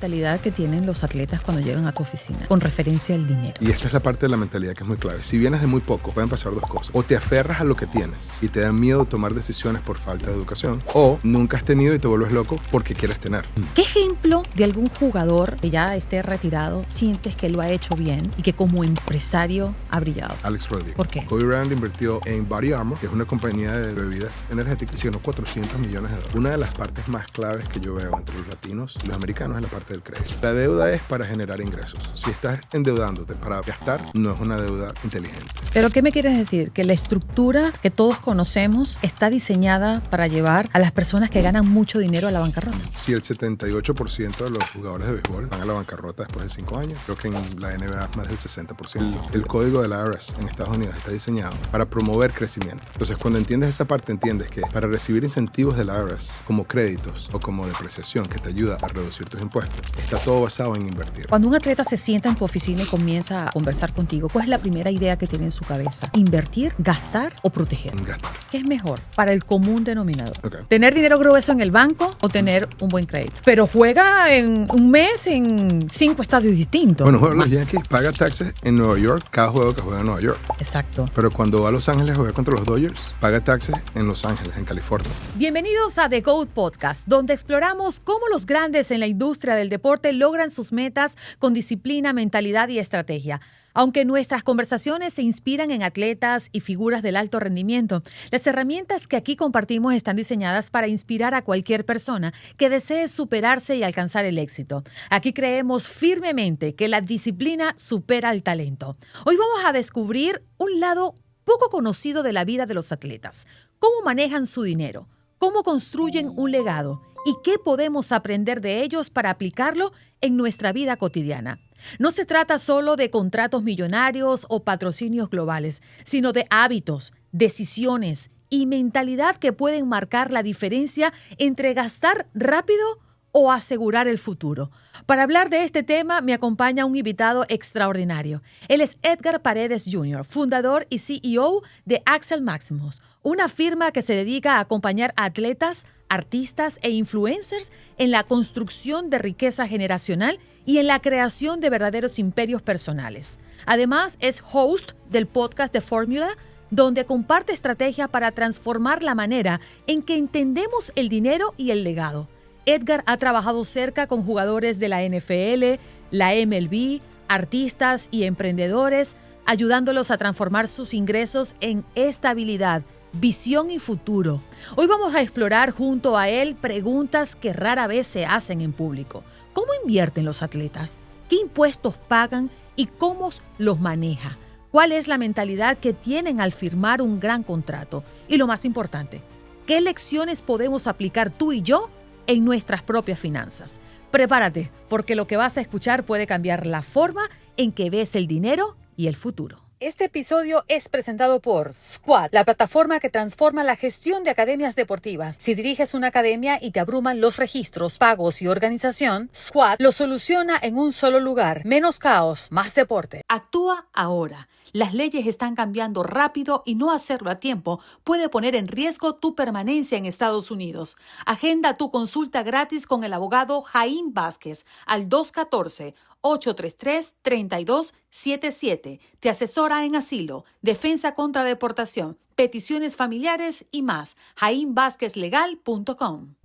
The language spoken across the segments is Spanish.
mentalidad que tienen los atletas cuando llegan a tu oficina con referencia al dinero? Y esta es la parte de la mentalidad que es muy clave. Si vienes de muy poco, pueden pasar dos cosas. O te aferras a lo que tienes y te da miedo tomar decisiones por falta de educación, o nunca has tenido y te vuelves loco porque quieres tener. ¿Qué ejemplo de algún jugador que ya esté retirado sientes que lo ha hecho bien y que como empresario ha brillado? Alex Rodríguez. ¿Por qué? Kobe Bryant invirtió en Body Armor, que es una compañía de bebidas energéticas, y se ganó $400 millones. Una de las partes más claves que yo veo entre los latinos y los americanos es la parte del crédito. La deuda es para generar ingresos. Si estás endeudándote para gastar, no es una deuda inteligente. ¿Pero qué me quieres decir? Que la estructura que todos conocemos está diseñada para llevar a las personas que ganan mucho dinero a la bancarrota. Si el 78% de los jugadores de béisbol van a la bancarrota después de 5 años, creo que en la NBA más del 60%. El código del IRS en Estados Unidos está diseñado para promover crecimiento. Entonces, cuando entiendes esa parte, entiendes que para recibir incentivos del IRS, como créditos o como depreciación que te ayuda a reducir tus impuestos, está todo basado en invertir. Cuando un atleta se sienta en tu oficina y comienza a conversar contigo, ¿cuál es la primera idea que tiene en su cabeza? ¿Invertir, gastar o proteger? Gastar. ¿Qué es mejor para el común denominador? Okay. ¿Tener dinero grueso en el banco o tener un buen crédito? Pero juega en un mes en 5 estadios distintos. Bueno, juega los Yankees, paga taxes en Nueva York cada juego que juega en Nueva York. Exacto. Pero cuando va a Los Ángeles a jugar contra los Dodgers, paga taxes en Los Ángeles, en California. Bienvenidos a The GOAT Podcast, donde exploramos cómo los grandes en la industria del deporte logran sus metas con disciplina, mentalidad y estrategia. Aunque nuestras conversaciones se inspiran en atletas y figuras del alto rendimiento, las herramientas que aquí compartimos están diseñadas para inspirar a cualquier persona que desee superarse y alcanzar el éxito. Aquí creemos firmemente que la disciplina supera al talento. Hoy vamos a descubrir un lado poco conocido de la vida de los atletas. Cómo manejan su dinero, cómo construyen un legado y qué podemos aprender de ellos para aplicarlo en nuestra vida cotidiana. No se trata solo de contratos millonarios o patrocinios globales, sino de hábitos, decisiones y mentalidad que pueden marcar la diferencia entre gastar rápido o asegurar el futuro. Para hablar de este tema me acompaña un invitado extraordinario. Él es Edgar Paredes Jr., fundador y CEO de Accel Maximus, una firma que se dedica a acompañar a atletas, artistas e influencers en la construcción de riqueza generacional y en la creación de verdaderos imperios personales. Además, es host del podcast The Formula, donde comparte estrategia para transformar la manera en que entendemos el dinero y el legado. Edgar ha trabajado cerca con jugadores de la NFL, la MLB, artistas y emprendedores, ayudándolos a transformar sus ingresos en estabilidad, visión y futuro. Hoy vamos a explorar junto a él preguntas que rara vez se hacen en público. ¿Cómo invierten los atletas? ¿Qué impuestos pagan y cómo los maneja? ¿Cuál es la mentalidad que tienen al firmar un gran contrato? Y lo más importante, ¿qué lecciones podemos aplicar tú y yo en nuestras propias finanzas? Prepárate, porque lo que vas a escuchar puede cambiar la forma en que ves el dinero y el futuro. Este episodio es presentado por Squad, la plataforma que transforma la gestión de academias deportivas. Si diriges una academia y te abruman los registros, pagos y organización, Squad lo soluciona en un solo lugar. Menos caos, más deporte. Actúa ahora. Las leyes están cambiando rápido y no hacerlo a tiempo puede poner en riesgo tu permanencia en Estados Unidos. Agenda tu consulta gratis con el abogado Jaime Vázquez al 214-833-3277. Te asesora en asilo, defensa contra deportación, peticiones familiares y más. JaimeVázquezLegal.com.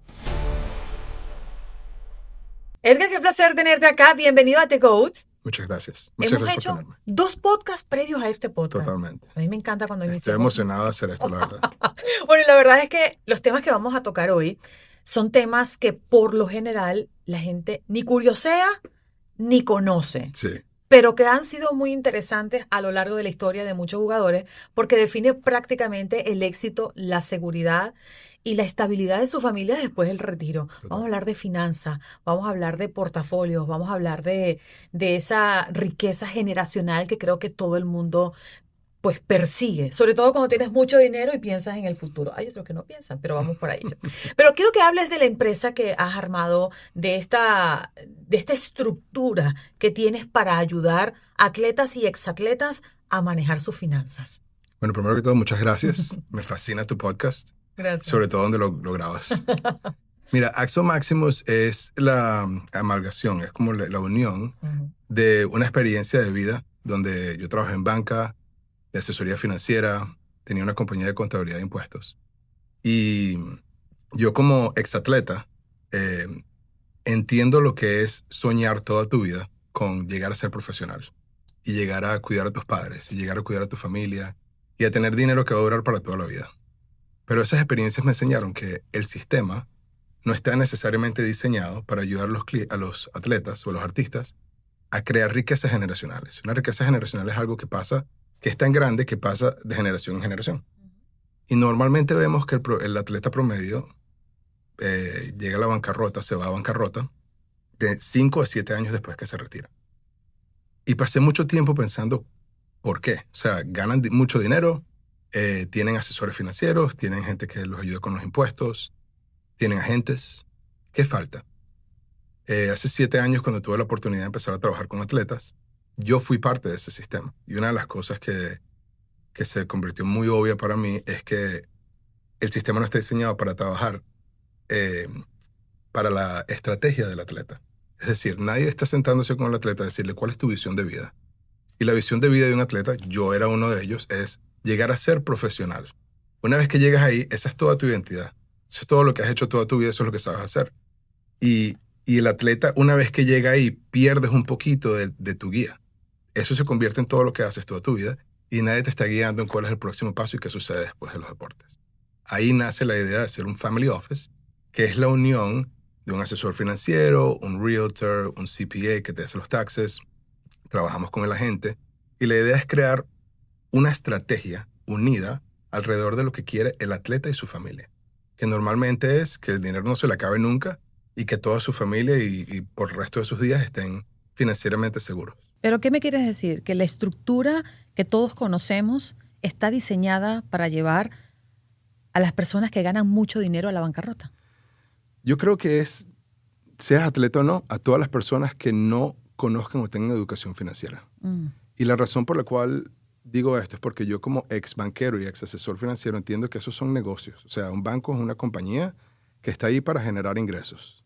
Edgar, qué placer tenerte acá. Bienvenido a The GOAT. Muchas gracias. Hemos hecho 2 podcasts previos a este podcast. Totalmente. A mí me encanta cuando iniciamos. Estoy emocionado de hacer esto, la verdad. Bueno, la verdad es que los temas que vamos a tocar hoy son temas que por lo general la gente ni curiosea ni conoce. Sí. Pero que han sido muy interesantes a lo largo de la historia de muchos jugadores porque define prácticamente el éxito, la seguridad y la estabilidad de su familia después del retiro. Total. Vamos a hablar de finanzas, vamos a hablar de portafolios, vamos a hablar de esa riqueza generacional que creo que todo el mundo pues persigue, sobre todo cuando tienes mucho dinero y piensas en el futuro. Hay otros que no piensan, pero vamos por ahí. Pero quiero que hables de la empresa que has armado, de esta estructura que tienes para ayudar a atletas y exatletas a manejar sus finanzas. Bueno, primero que todo, muchas gracias. Me fascina tu podcast. Gracias. Sobre todo donde lo grabas. Mira, Axo Maximus es la amalgación, es como la unión de una experiencia de vida donde yo trabajé en banca, de asesoría financiera, tenía una compañía de contabilidad de impuestos. Y yo como exatleta entiendo lo que es soñar toda tu vida con llegar a ser profesional y llegar a cuidar a tus padres y llegar a cuidar a tu familia y a tener dinero que va a durar para toda la vida. Pero esas experiencias me enseñaron que el sistema no está necesariamente diseñado para ayudar a los atletas o a los artistas a crear riquezas generacionales. Una riqueza generacional es algo que es tan grande que pasa de generación en generación. Y normalmente vemos que el atleta promedio llega a la bancarrota, se va a bancarrota, de 5 a 7 años después que se retira. Y pasé mucho tiempo pensando, ¿por qué? O sea, ganan mucho dinero, tienen asesores financieros, tienen gente que los ayuda con los impuestos, tienen agentes. ¿Qué falta? Hace 7 años, cuando tuve la oportunidad de empezar a trabajar con atletas, yo fui parte de ese sistema. Y una de las cosas que se convirtió muy obvia para mí es que el sistema no está diseñado para trabajar para la estrategia del atleta. Es decir, nadie está sentándose con el atleta a decirle cuál es tu visión de vida. Y la visión de vida de un atleta, yo era uno de ellos, es llegar a ser profesional. Una vez que llegas ahí, esa es toda tu identidad. Eso es todo lo que has hecho toda tu vida, eso es lo que sabes hacer. Y el atleta, una vez que llega ahí, pierdes un poquito de tu guía. Eso se convierte en todo lo que haces toda tu vida y nadie te está guiando en cuál es el próximo paso y qué sucede después de los deportes. Ahí nace la idea de hacer un family office, que es la unión de un asesor financiero, un realtor, un CPA que te hace los taxes. Trabajamos con el agente y la idea es crear una estrategia unida alrededor de lo que quiere el atleta y su familia, que normalmente es que el dinero no se le acabe nunca y que toda su familia y por el resto de sus días estén financieramente seguros. ¿Pero qué me quieres decir? Que la estructura que todos conocemos está diseñada para llevar a las personas que ganan mucho dinero a la bancarrota. Yo creo que seas atleta o no, a todas las personas que no conozcan o tengan educación financiera. Y la razón por la cual digo esto es porque yo como ex banquero y ex asesor financiero entiendo que esos son negocios. O sea, un banco es una compañía que está ahí para generar ingresos.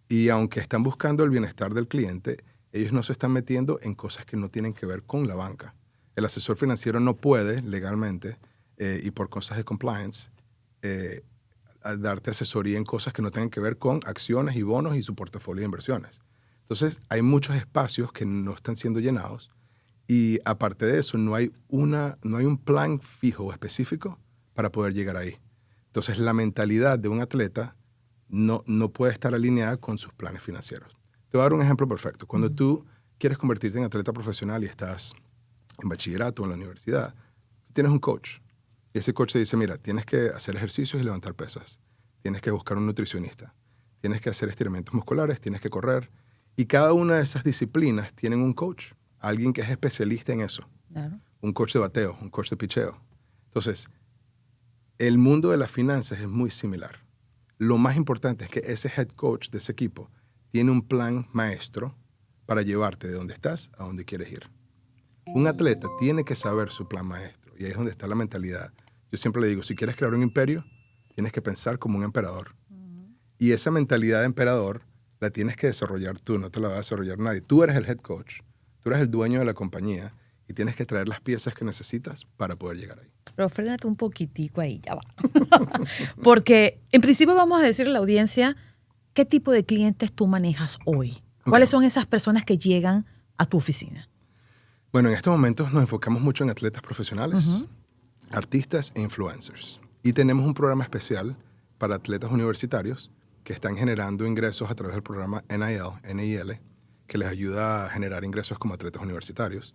Y aunque están buscando el bienestar del cliente, ellos no se están metiendo en cosas que no tienen que ver con la banca. El asesor financiero no puede legalmente y por cosas de compliance darte asesoría en cosas que no tengan que ver con acciones y bonos y su portafolio de inversiones. Entonces, hay muchos espacios que no están siendo llenados y aparte de eso, no hay un plan fijo o específico para poder llegar ahí. Entonces, la mentalidad de un atleta no puede estar alineada con sus planes financieros. Te voy a dar un ejemplo perfecto. Cuando tú quieres convertirte en atleta profesional y estás en bachillerato o en la universidad, tú tienes un coach. Y ese coach te dice, mira, tienes que hacer ejercicios y levantar pesas. Tienes que buscar un nutricionista. Tienes que hacer estiramientos musculares, tienes que correr. Y cada una de esas disciplinas tienen un coach, alguien que es especialista en eso. Claro. Un coach de bateo, un coach de picheo. Entonces, el mundo de las finanzas es muy similar. Lo más importante es que ese head coach de ese equipo tiene un plan maestro para llevarte de donde estás a donde quieres ir. Un atleta tiene que saber su plan maestro y ahí es donde está la mentalidad. Yo siempre le digo, si quieres crear un imperio, tienes que pensar como un emperador. Y esa mentalidad de emperador la tienes que desarrollar tú, no te la va a desarrollar nadie. Tú eres el head coach, tú eres el dueño de la compañía y tienes que traer las piezas que necesitas para poder llegar ahí. Pero frénate un poquitico ahí, ya va. Porque en principio vamos a decirle a la audiencia qué tipo de clientes tú manejas hoy. ¿Cuáles son esas personas que llegan a tu oficina? Bueno, en estos momentos nos enfocamos mucho en atletas profesionales, artistas e influencers. Y tenemos un programa especial para atletas universitarios que están generando ingresos a través del programa NIL, que les ayuda a generar ingresos como atletas universitarios.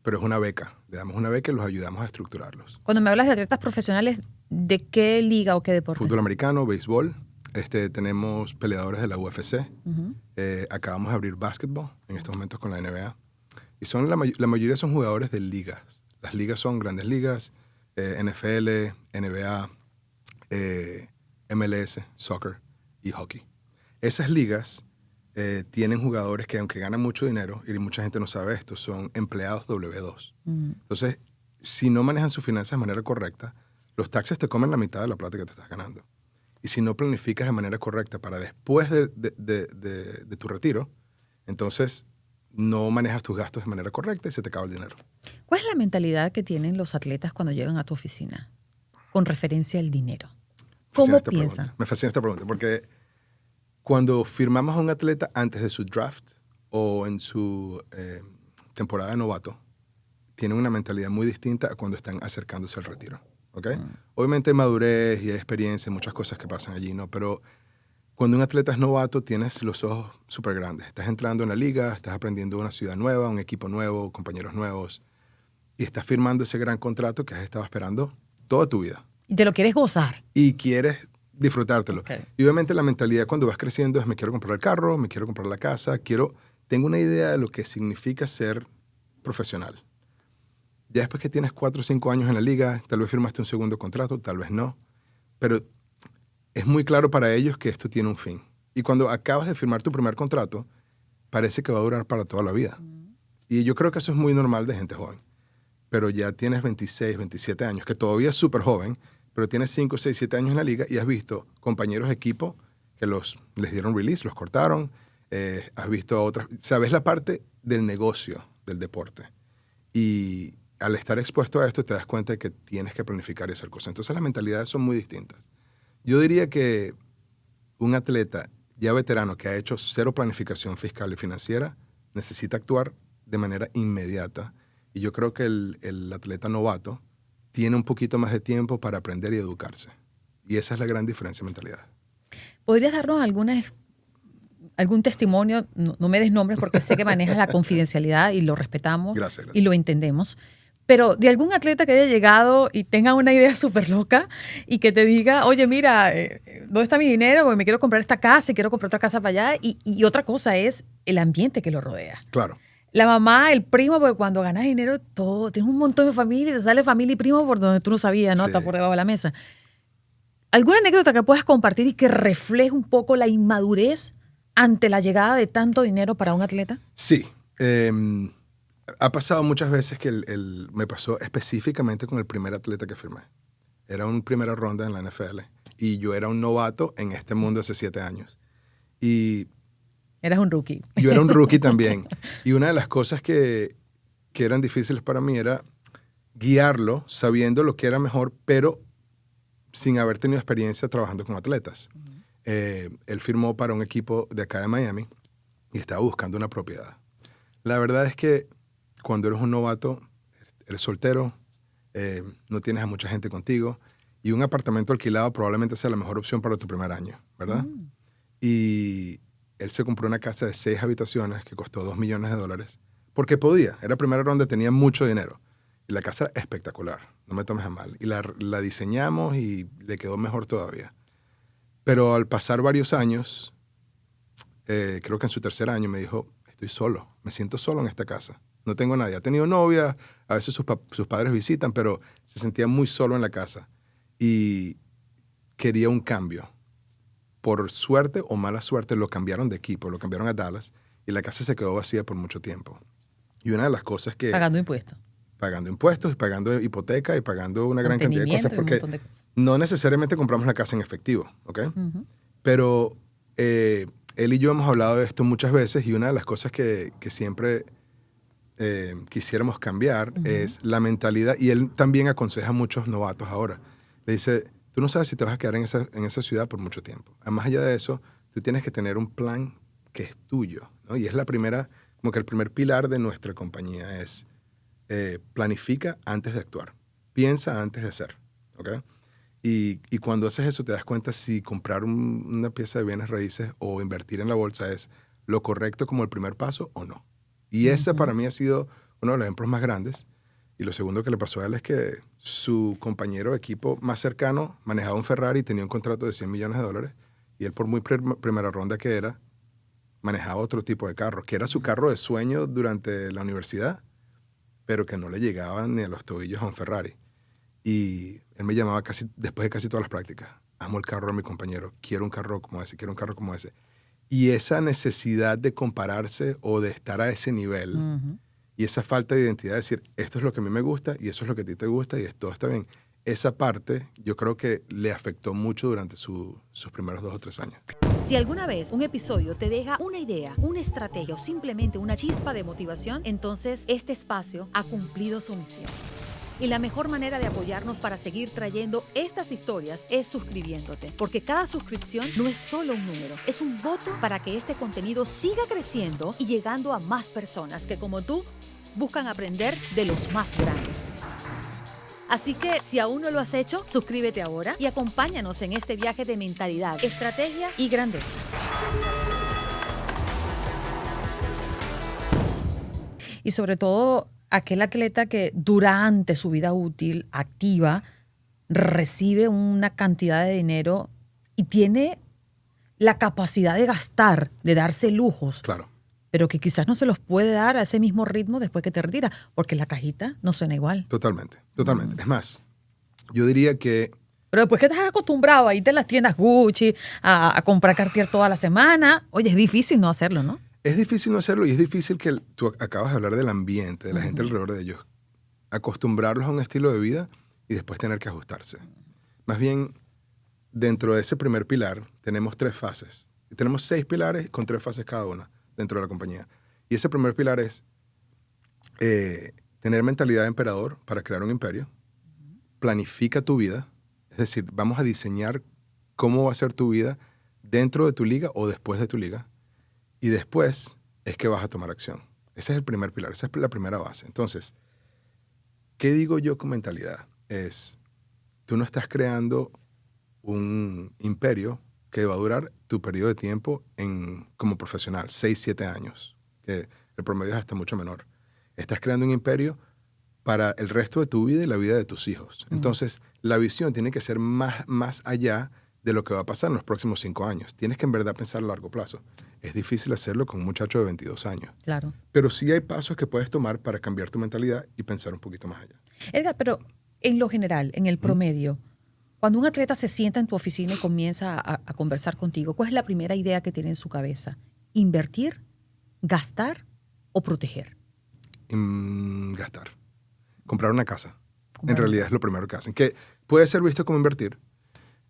Pero es una beca. Le damos una beca y los ayudamos a estructurarlos. Cuando me hablas de atletas profesionales, ¿de qué liga o qué deporte? Fútbol americano, béisbol. Tenemos peleadores de la UFC. Acabamos de abrir básquetbol en estos momentos con la NBA. Y la mayoría son jugadores de ligas. Las ligas son grandes ligas, NFL, NBA, MLS, soccer y hockey. Esas ligas tienen jugadores que, aunque ganan mucho dinero, y mucha gente no sabe esto, son empleados W2. Entonces, si no manejan sus finanzas de manera correcta, los taxes te comen la mitad de la plata que te estás ganando. Y si no planificas de manera correcta para después de tu retiro, entonces no manejas tus gastos de manera correcta y se te acaba el dinero. ¿Cuál es la mentalidad que tienen los atletas cuando llegan a tu oficina con referencia al dinero? ¿Cómo piensan? Me fascina esta pregunta porque cuando firmamos a un atleta antes de su draft o en su temporada de novato, tienen una mentalidad muy distinta a cuando están acercándose al retiro. ¿Okay? Obviamente hay madurez y hay experiencia, muchas cosas que pasan allí, ¿no? Pero cuando un atleta es novato, tienes los ojos súper grandes. Estás entrando en la liga, estás aprendiendo una ciudad nueva, un equipo nuevo, compañeros nuevos, y estás firmando ese gran contrato que has estado esperando toda tu vida. Y te lo quieres gozar. Y quieres disfrutártelo. Okay. Y obviamente la mentalidad cuando vas creciendo es me quiero comprar el carro, me quiero comprar la casa, tengo una idea de lo que significa ser profesional. Ya después que tienes 4 o 5 años en la liga, tal vez firmaste un segundo contrato, tal vez no, pero es muy claro para ellos que esto tiene un fin. Y cuando acabas de firmar tu primer contrato, parece que va a durar para toda la vida. Y yo creo que eso es muy normal de gente joven. Pero ya tienes 26, 27 años, que todavía es súper joven, pero tienes 5, 6, 7 años en la liga y has visto compañeros de equipo que les dieron release, los cortaron, has visto a otras, sabes la parte del negocio del deporte. Y al estar expuesto a esto te das cuenta de que tienes que planificar y hacer cosas. Entonces las mentalidades son muy distintas. Yo diría que un atleta ya veterano que ha hecho 0 planificación fiscal y financiera necesita actuar de manera inmediata. Y yo creo que el atleta novato tiene un poquito más de tiempo para aprender y educarse. Y esa es la gran diferencia de mentalidad. ¿Podrías darnos algún testimonio? No me des nombres porque sé que manejas la confidencialidad y lo respetamos. Gracias. Y lo entendemos. Pero de algún atleta que haya llegado y tenga una idea súper loca y que te diga, oye, mira, ¿dónde está mi dinero? Porque me quiero comprar esta casa y quiero comprar otra casa para allá. Y otra cosa es el ambiente que lo rodea. Claro. La mamá, el primo, porque cuando ganas dinero, todo, tienes un montón de familia y te sale familia y primo por donde tú no sabías, ¿no? Sí. Está por debajo de la mesa. ¿Alguna anécdota que puedas compartir y que refleje un poco la inmadurez ante la llegada de tanto dinero para un atleta? Sí. Ha pasado muchas veces que me pasó específicamente con el primer atleta que firmé. Era una primera ronda en la NFL y yo era un novato en este mundo hace 7 años. Y eras un rookie. Yo era un rookie también. Y una de las cosas que eran difíciles para mí era guiarlo sabiendo lo que era mejor, pero sin haber tenido experiencia trabajando con atletas. Él firmó para un equipo de acá de Miami y estaba buscando una propiedad. La verdad es que cuando eres un novato, eres soltero, no tienes a mucha gente contigo y un apartamento alquilado probablemente sea la mejor opción para tu primer año, ¿verdad? Y él se compró una casa de 6 habitaciones que costó $2 millones porque podía. Era primera ronda, tenía mucho dinero. Y la casa era espectacular, no me tomes a mal. Y la diseñamos y le quedó mejor todavía. Pero al pasar varios años, creo que en su tercer año me dijo, estoy solo, me siento solo en esta casa. No tengo nadie. Ha tenido novia, a veces sus padres visitan, pero se sentía muy solo en la casa. Y quería un cambio. Por suerte o mala suerte, lo cambiaron de equipo, lo cambiaron a Dallas y la casa se quedó vacía por mucho tiempo. Y una de las cosas que... Pagando impuestos. Pagando impuestos, y pagando hipoteca y pagando una gran cantidad de cosas porque no necesariamente compramos la casa en efectivo, ¿ok? Pero él y yo hemos hablado de esto muchas veces y una de las cosas que siempre quisiéramos cambiar es la mentalidad, y él también aconseja a muchos novatos ahora. Le dice... Tú no sabes si te vas a quedar en esa ciudad por mucho tiempo. Más allá de eso, tú tienes que tener un plan que es tuyo, ¿no? Y es como que el primer pilar de nuestra compañía es planifica antes de actuar. Piensa antes de hacer, ¿ok? Y cuando haces eso te das cuenta si comprar una pieza de bienes raíces o invertir en la bolsa es lo correcto como el primer paso o no. Y ese para mí ha sido uno de los ejemplos más grandes. Y lo segundo que le pasó a él es que su compañero de equipo más cercano manejaba un Ferrari y tenía un contrato de $100 millones. Y él, por muy primera ronda que era, manejaba otro tipo de carro, que era su carro de sueño durante la universidad, pero que no le llegaba ni a los tobillos a un Ferrari. Y él me llamaba después de casi todas las prácticas. Amo el carro de mi compañero. Quiero un carro como ese, quiero un carro como ese. Y esa necesidad de compararse o de estar a ese nivel... Y esa falta de identidad de decir, esto es lo que a mí me gusta y eso es lo que a ti te gusta y todo está bien. esa parte yo creo que le afectó mucho durante sus primeros 2 o 3 años. Si alguna vez un episodio te deja una idea, una estrategia o simplemente una chispa de motivación, entonces este espacio ha cumplido su misión. Y la mejor manera de apoyarnos para seguir trayendo estas historias es suscribiéndote, porque cada suscripción no es solo un número, es un voto para que este contenido siga creciendo y llegando a más personas que, como tú, buscan aprender de los más grandes. Así que, si aún no lo has hecho, suscríbete ahora y acompáñanos en este viaje de mentalidad, estrategia y grandeza. Y sobre todo, aquel atleta que durante su vida útil, activa, recibe una cantidad de dinero y tiene la capacidad de gastar, de darse lujos. Claro. Pero que quizás no se los puede dar a ese mismo ritmo después que te retira, porque la cajita no suena igual. Totalmente. Es más, yo diría que... Pero después que estás acostumbrado a irte a las tiendas Gucci, a comprar Cartier toda la semana, oye, es difícil no hacerlo, ¿no? Es difícil no hacerlo y es difícil que tú acabas de hablar del ambiente, de la gente alrededor de ellos, acostumbrarlos a un estilo de vida y después tener que ajustarse. Más bien, dentro de ese primer pilar tenemos 3 fases. Y tenemos 6 pilares con 3 fases cada una dentro de la compañía. Y ese primer pilar es tener mentalidad de emperador para crear un imperio. Planifica tu vida. Es decir, vamos a diseñar cómo va a ser tu vida dentro de tu liga o después de tu liga. Y después es que vas a tomar acción. Ese es el primer pilar, esa es la primera base. Entonces, ¿qué digo yo con mentalidad? Es, tú no estás creando un imperio que va a durar tu periodo de tiempo como profesional, 6, 7 años, que el promedio es hasta mucho menor. Estás creando un imperio para el resto de tu vida y la vida de tus hijos. Entonces, la visión tiene que ser más allá de lo que va a pasar en los próximos 5 años. Tienes que en verdad pensar a largo plazo. Es difícil hacerlo con un muchacho de 22 años. Claro. Pero sí hay pasos que puedes tomar para cambiar tu mentalidad y pensar un poquito más allá. Edgar, pero en lo general, en el promedio, cuando un atleta se sienta en tu oficina y comienza a conversar contigo, ¿cuál es la primera idea que tiene en su cabeza? ¿Invertir, gastar o proteger? Gastar. Comprar una casa. En realidad es lo primero que hacen. Que puede ser visto como invertir,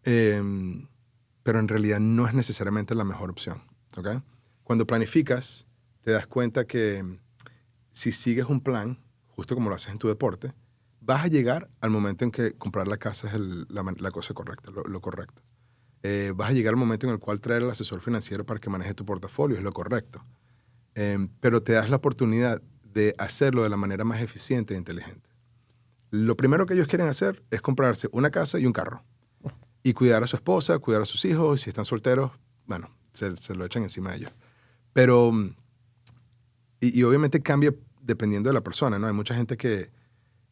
pero en realidad no es necesariamente la mejor opción. ¿Okay? Cuando planificas, te das cuenta que si sigues un plan, justo como lo haces en tu deporte, vas a llegar al momento en que comprar la casa es la cosa correcta, lo correcto. Vas a llegar al momento en el cual traer al asesor financiero para que maneje tu portafolio, es lo correcto. Pero te das la oportunidad de hacerlo de la manera más eficiente e inteligente. Lo primero que ellos quieren hacer es comprarse una casa y un carro. Y cuidar a su esposa, cuidar a sus hijos, y si están solteros, bueno, se lo echan encima de ellos. Pero, y obviamente cambia dependiendo de la persona, ¿no? Hay mucha gente que,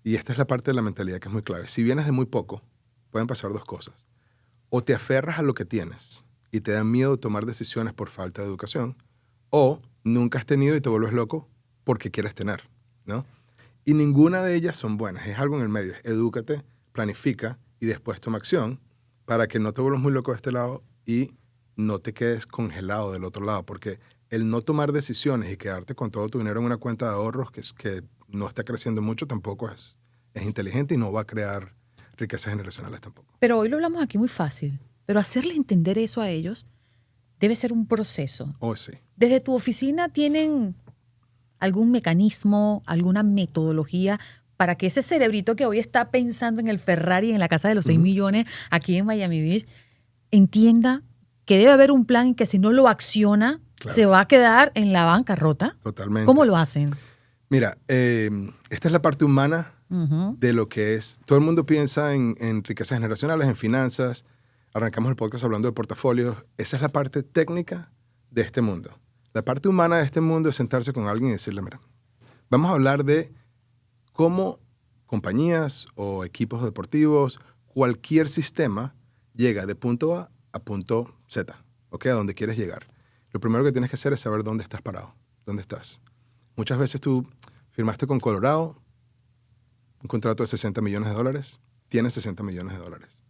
y esta es la parte de la mentalidad que es muy clave, si vienes de muy poco, pueden pasar 2 cosas. O te aferras a lo que tienes y te da miedo tomar decisiones por falta de educación, o nunca has tenido y te vuelves loco porque quieres tener, ¿no? Y ninguna de ellas son buenas, es algo en el medio. Edúcate, planifica y después toma acción para que no te vuelvas muy loco de este lado y no te quedes congelado del otro lado, porque el no tomar decisiones y quedarte con todo tu dinero en una cuenta de ahorros que no está creciendo mucho tampoco es inteligente y no va a crear riquezas generacionales tampoco. Pero hoy lo hablamos aquí muy fácil, pero hacerle entender eso a ellos debe ser un proceso. Oh, sí. ¿Desde tu oficina tienen algún mecanismo, alguna metodología para que ese cerebrito que hoy está pensando en el Ferrari en la casa de los 6 millones aquí en Miami Beach entienda que debe haber un plan y que si no lo acciona, claro, se va a quedar en la bancarrota? Totalmente. ¿Cómo lo hacen? Mira, esta es la parte humana de lo que es. Todo el mundo piensa en riquezas generacionales, en finanzas. Arrancamos el podcast hablando de portafolios. Esa es la parte técnica de este mundo. La parte humana de este mundo es sentarse con alguien y decirle, mira, vamos a hablar de cómo compañías o equipos deportivos, cualquier sistema llega de punto A a punto Z, ¿ok? A donde quieres llegar. Lo primero que tienes que hacer es saber dónde estás parado, dónde estás. Muchas veces tú firmaste con Colorado un contrato de $60 millones, tienes $60 millones.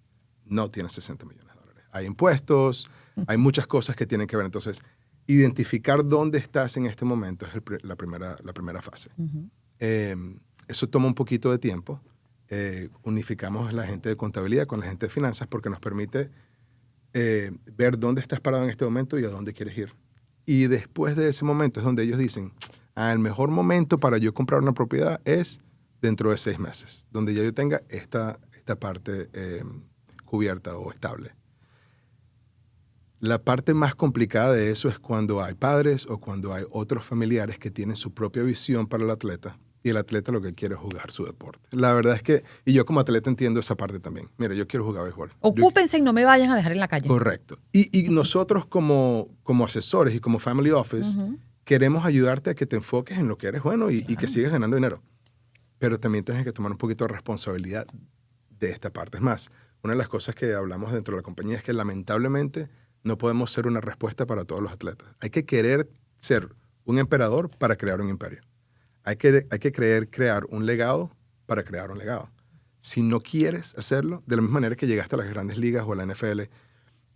No tienes $60 millones. Hay impuestos, hay muchas cosas que tienen que ver. Entonces, identificar dónde estás en este momento es la primera fase. Eso toma un poquito de tiempo. unificamos la gente de contabilidad con la gente de finanzas porque nos permite ver dónde estás parado en este momento y a dónde quieres ir. Y después de ese momento es donde ellos dicen, el mejor momento para yo comprar una propiedad es dentro de 6 meses, donde ya yo tenga esta parte cubierta o estable. La parte más complicada de eso es cuando hay padres o cuando hay otros familiares que tienen su propia visión para el atleta y el atleta lo que quiere es jugar su deporte. La verdad es que, y yo como atleta entiendo esa parte también. Mira, yo quiero jugar béisbol. Ocúpense y no me vayan a dejar en la calle. Correcto. Y nosotros como asesores y como family office queremos ayudarte a que te enfoques en lo que eres bueno y que sigas ganando dinero. Pero también tienes que tomar un poquito de responsabilidad de esta parte. Es más, una de las cosas que hablamos dentro de la compañía es que lamentablemente no podemos ser una respuesta para todos los atletas. Hay que querer ser un emperador para crear un imperio. Hay que crear un legado para crear un legado. Si no quieres hacerlo, de la misma manera que llegaste a las grandes ligas o a la NFL,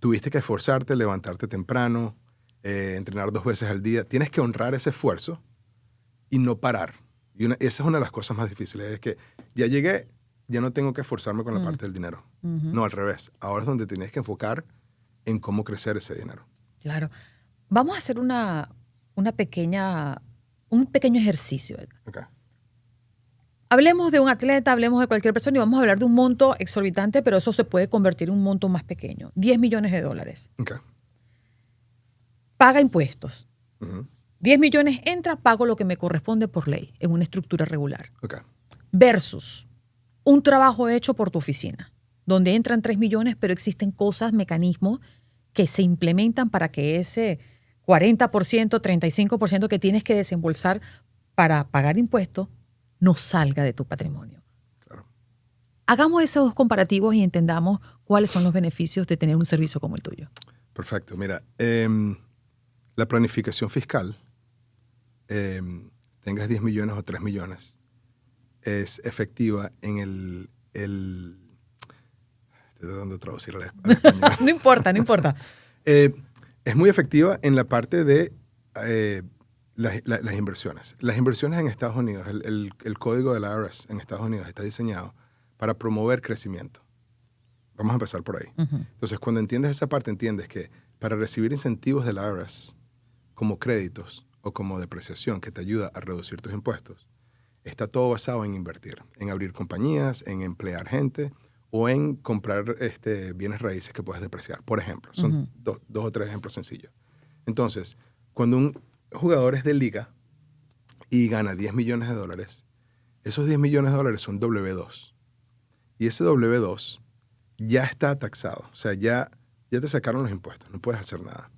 tuviste que esforzarte, levantarte temprano, entrenar 2 veces al día. Tienes que honrar ese esfuerzo y no parar. Esa es una de las cosas más difíciles. Es que ya llegué, ya no tengo que esforzarme con la parte del dinero. No, al revés. Ahora es donde tienes que enfocar en cómo crecer ese dinero. Claro. Vamos a hacer un pequeño ejercicio. Okay. Hablemos de un atleta, hablemos de cualquier persona y vamos a hablar de un monto exorbitante, pero eso se puede convertir en un monto más pequeño. $10 millones. Okay. Paga impuestos. Uh-huh. 10 millones entra, pago lo que me corresponde por ley en una estructura regular. Okay. Versus un trabajo hecho por tu oficina, donde entran 3 millones, pero existen cosas, mecanismos que se implementan para que ese 40%, 35% que tienes que desembolsar para pagar impuestos no salga de tu patrimonio. Claro. Hagamos esos 2 comparativos y entendamos cuáles son los beneficios de tener un servicio como el tuyo. Perfecto. Mira, la planificación fiscal, tengas 10 millones o 3 millones, es efectiva en el estoy tratando de traducir al español. No importa. Es muy efectiva en la parte de las inversiones. Las inversiones en Estados Unidos, el código del IRS en Estados Unidos está diseñado para promover crecimiento. Vamos a empezar por ahí. Uh-huh. Entonces, cuando entiendes esa parte, entiendes que para recibir incentivos del IRS como créditos o como depreciación que te ayuda a reducir tus impuestos, está todo basado en invertir, en abrir compañías, en emplear gente o en comprar bienes raíces que puedes depreciar. Por ejemplo, son dos o tres ejemplos sencillos. Entonces, cuando un jugador es de liga y gana $10 millones, esos $10 millones son W2. Y ese W2 ya está taxado. O sea, ya te sacaron los impuestos, no puedes hacer nada.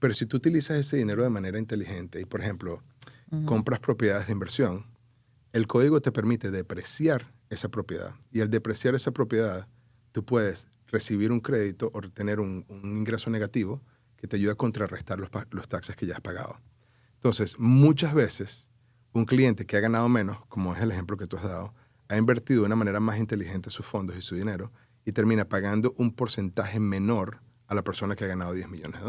Pero si tú utilizas ese dinero de manera inteligente y, por ejemplo, compras propiedades de inversión, el código te permite depreciar esa propiedad. Y al depreciar esa propiedad, tú puedes recibir un crédito o tener un ingreso negativo que te ayuda a contrarrestar los taxes que ya has pagado. Entonces, muchas veces, un cliente que ha ganado menos, como es el ejemplo que tú has dado, ha invertido de una manera más inteligente sus fondos y su dinero y termina pagando un porcentaje menor a la persona que ha ganado $10 millones.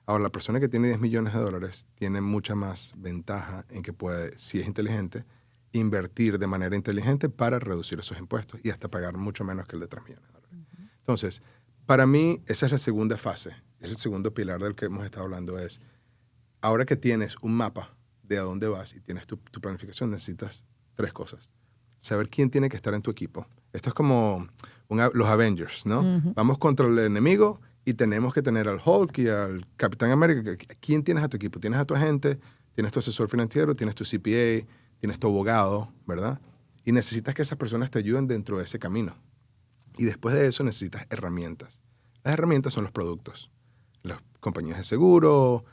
Ahora, la persona que tiene $10 millones tiene mucha más ventaja en que puede, si es inteligente, invertir de manera inteligente para reducir esos impuestos y hasta pagar mucho menos que el de $3 millones. Entonces, para mí, esa es la segunda fase, es el segundo pilar del que hemos estado hablando, es ahora que tienes un mapa de a dónde vas y tienes tu planificación, necesitas 3 cosas. Saber quién tiene que estar en tu equipo. Esto es como los Avengers, ¿no? Uh-huh. Vamos contra el enemigo y tenemos que tener al Hulk y al Capitán América. ¿Quién tienes a tu equipo? Tienes a tu agente, tienes tu asesor financiero, tienes tu CPA, tienes tu abogado, ¿verdad? Y necesitas que esas personas te ayuden dentro de ese camino. Y después de eso necesitas herramientas. Las herramientas son los productos. Las compañías de seguro,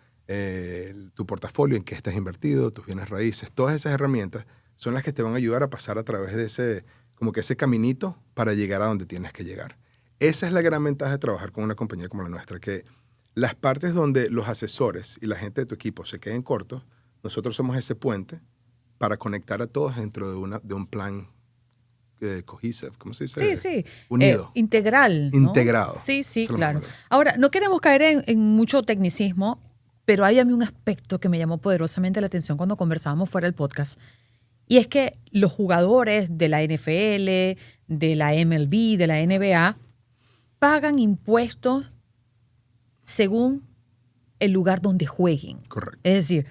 tu portafolio en que estás invertido, tus bienes raíces, todas esas herramientas son las que te van a ayudar a pasar a través de ese caminito para llegar a donde tienes que llegar. Esa es la gran ventaja de trabajar con una compañía como la nuestra, que las partes donde los asesores y la gente de tu equipo se queden cortos, nosotros somos ese puente para conectar a todos dentro de un plan cohesive, ¿cómo se dice? Sí. Unido. Integral, ¿no? Integrado. Sí, claro. Ahora, no queremos caer en mucho tecnicismo, pero hay a mí un aspecto que me llamó poderosamente la atención cuando conversábamos fuera del podcast. Y es que los jugadores de la NFL, de la MLB, de la NBA, pagan impuestos según el lugar donde jueguen. Correcto. Es decir,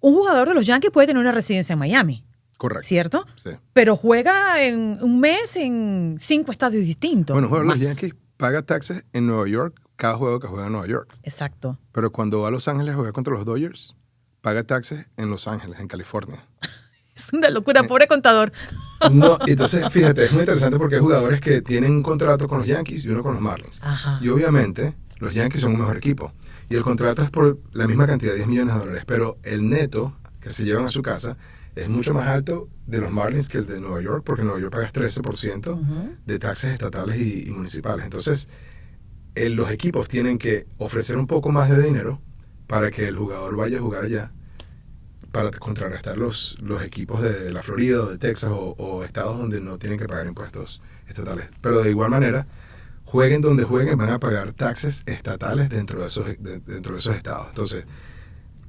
un jugador de los Yankees puede tener una residencia en Miami. Correcto. ¿Cierto? Sí. Pero juega en un mes en 5 estadios distintos. Bueno, juega los Yankees, paga taxes en Nueva York cada juego que juega en Nueva York. Exacto. Pero cuando va a Los Ángeles a jugar contra los Dodgers, paga taxes en Los Ángeles, en California. Es una locura, pobre contador. No, entonces, fíjate, es muy interesante porque hay jugadores que tienen un contrato con los Yankees y uno con los Marlins. Ajá. Y obviamente, los Yankees son un mejor equipo. Y el contrato es por la misma cantidad, $10 millones. Pero el neto que se llevan a su casa es mucho más alto de los Marlins que el de Nueva York, porque en Nueva York pagas 13% de taxes estatales y municipales. Entonces, los equipos tienen que ofrecer un poco más de dinero para que el jugador vaya a jugar allá, para contrarrestar los equipos de la Florida o de Texas o estados donde no tienen que pagar impuestos estatales. Pero de igual manera, jueguen donde jueguen, van a pagar taxes estatales dentro de esos estados. Entonces,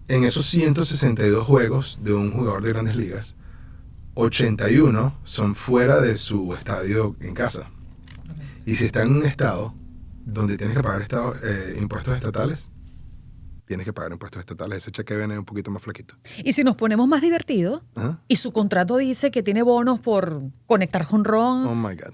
en esos 162 juegos de un jugador de Grandes Ligas, 81 son fuera de su estadio en casa. Y si está en un estado donde tienes que pagar impuestos estatales, tienes que pagar impuestos estatales. Ese cheque viene un poquito más flaquito. Y si nos ponemos más divertidos, y su contrato dice que tiene bonos por conectar jonrón. Oh my God.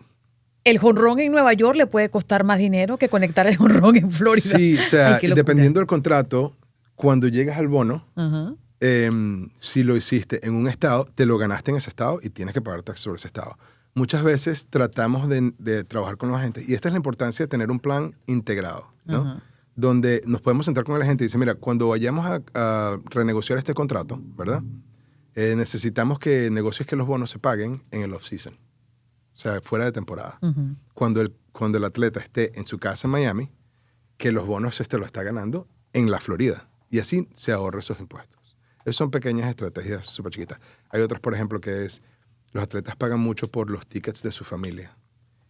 El jonrón en Nueva York le puede costar más dinero que conectar el jonrón en Florida. Sí, o sea, Ay, dependiendo del contrato, cuando llegas al bono, si lo hiciste en un estado, te lo ganaste en ese estado y tienes que pagar taxes sobre ese estado. Muchas veces tratamos de trabajar con los agentes y esta es la importancia de tener un plan integrado, ¿no? Donde nos podemos sentar con el agente y decir, mira, cuando vayamos a renegociar este contrato, ¿verdad? Necesitamos que negocies que los bonos se paguen en el off-season, o sea, fuera de temporada. Cuando el atleta esté en su casa en Miami, que los bonos lo está ganando en la Florida y así se ahorra esos impuestos. Esas son pequeñas estrategias súper chiquitas. Hay otras, por ejemplo, que es los atletas pagan mucho por los tickets de su familia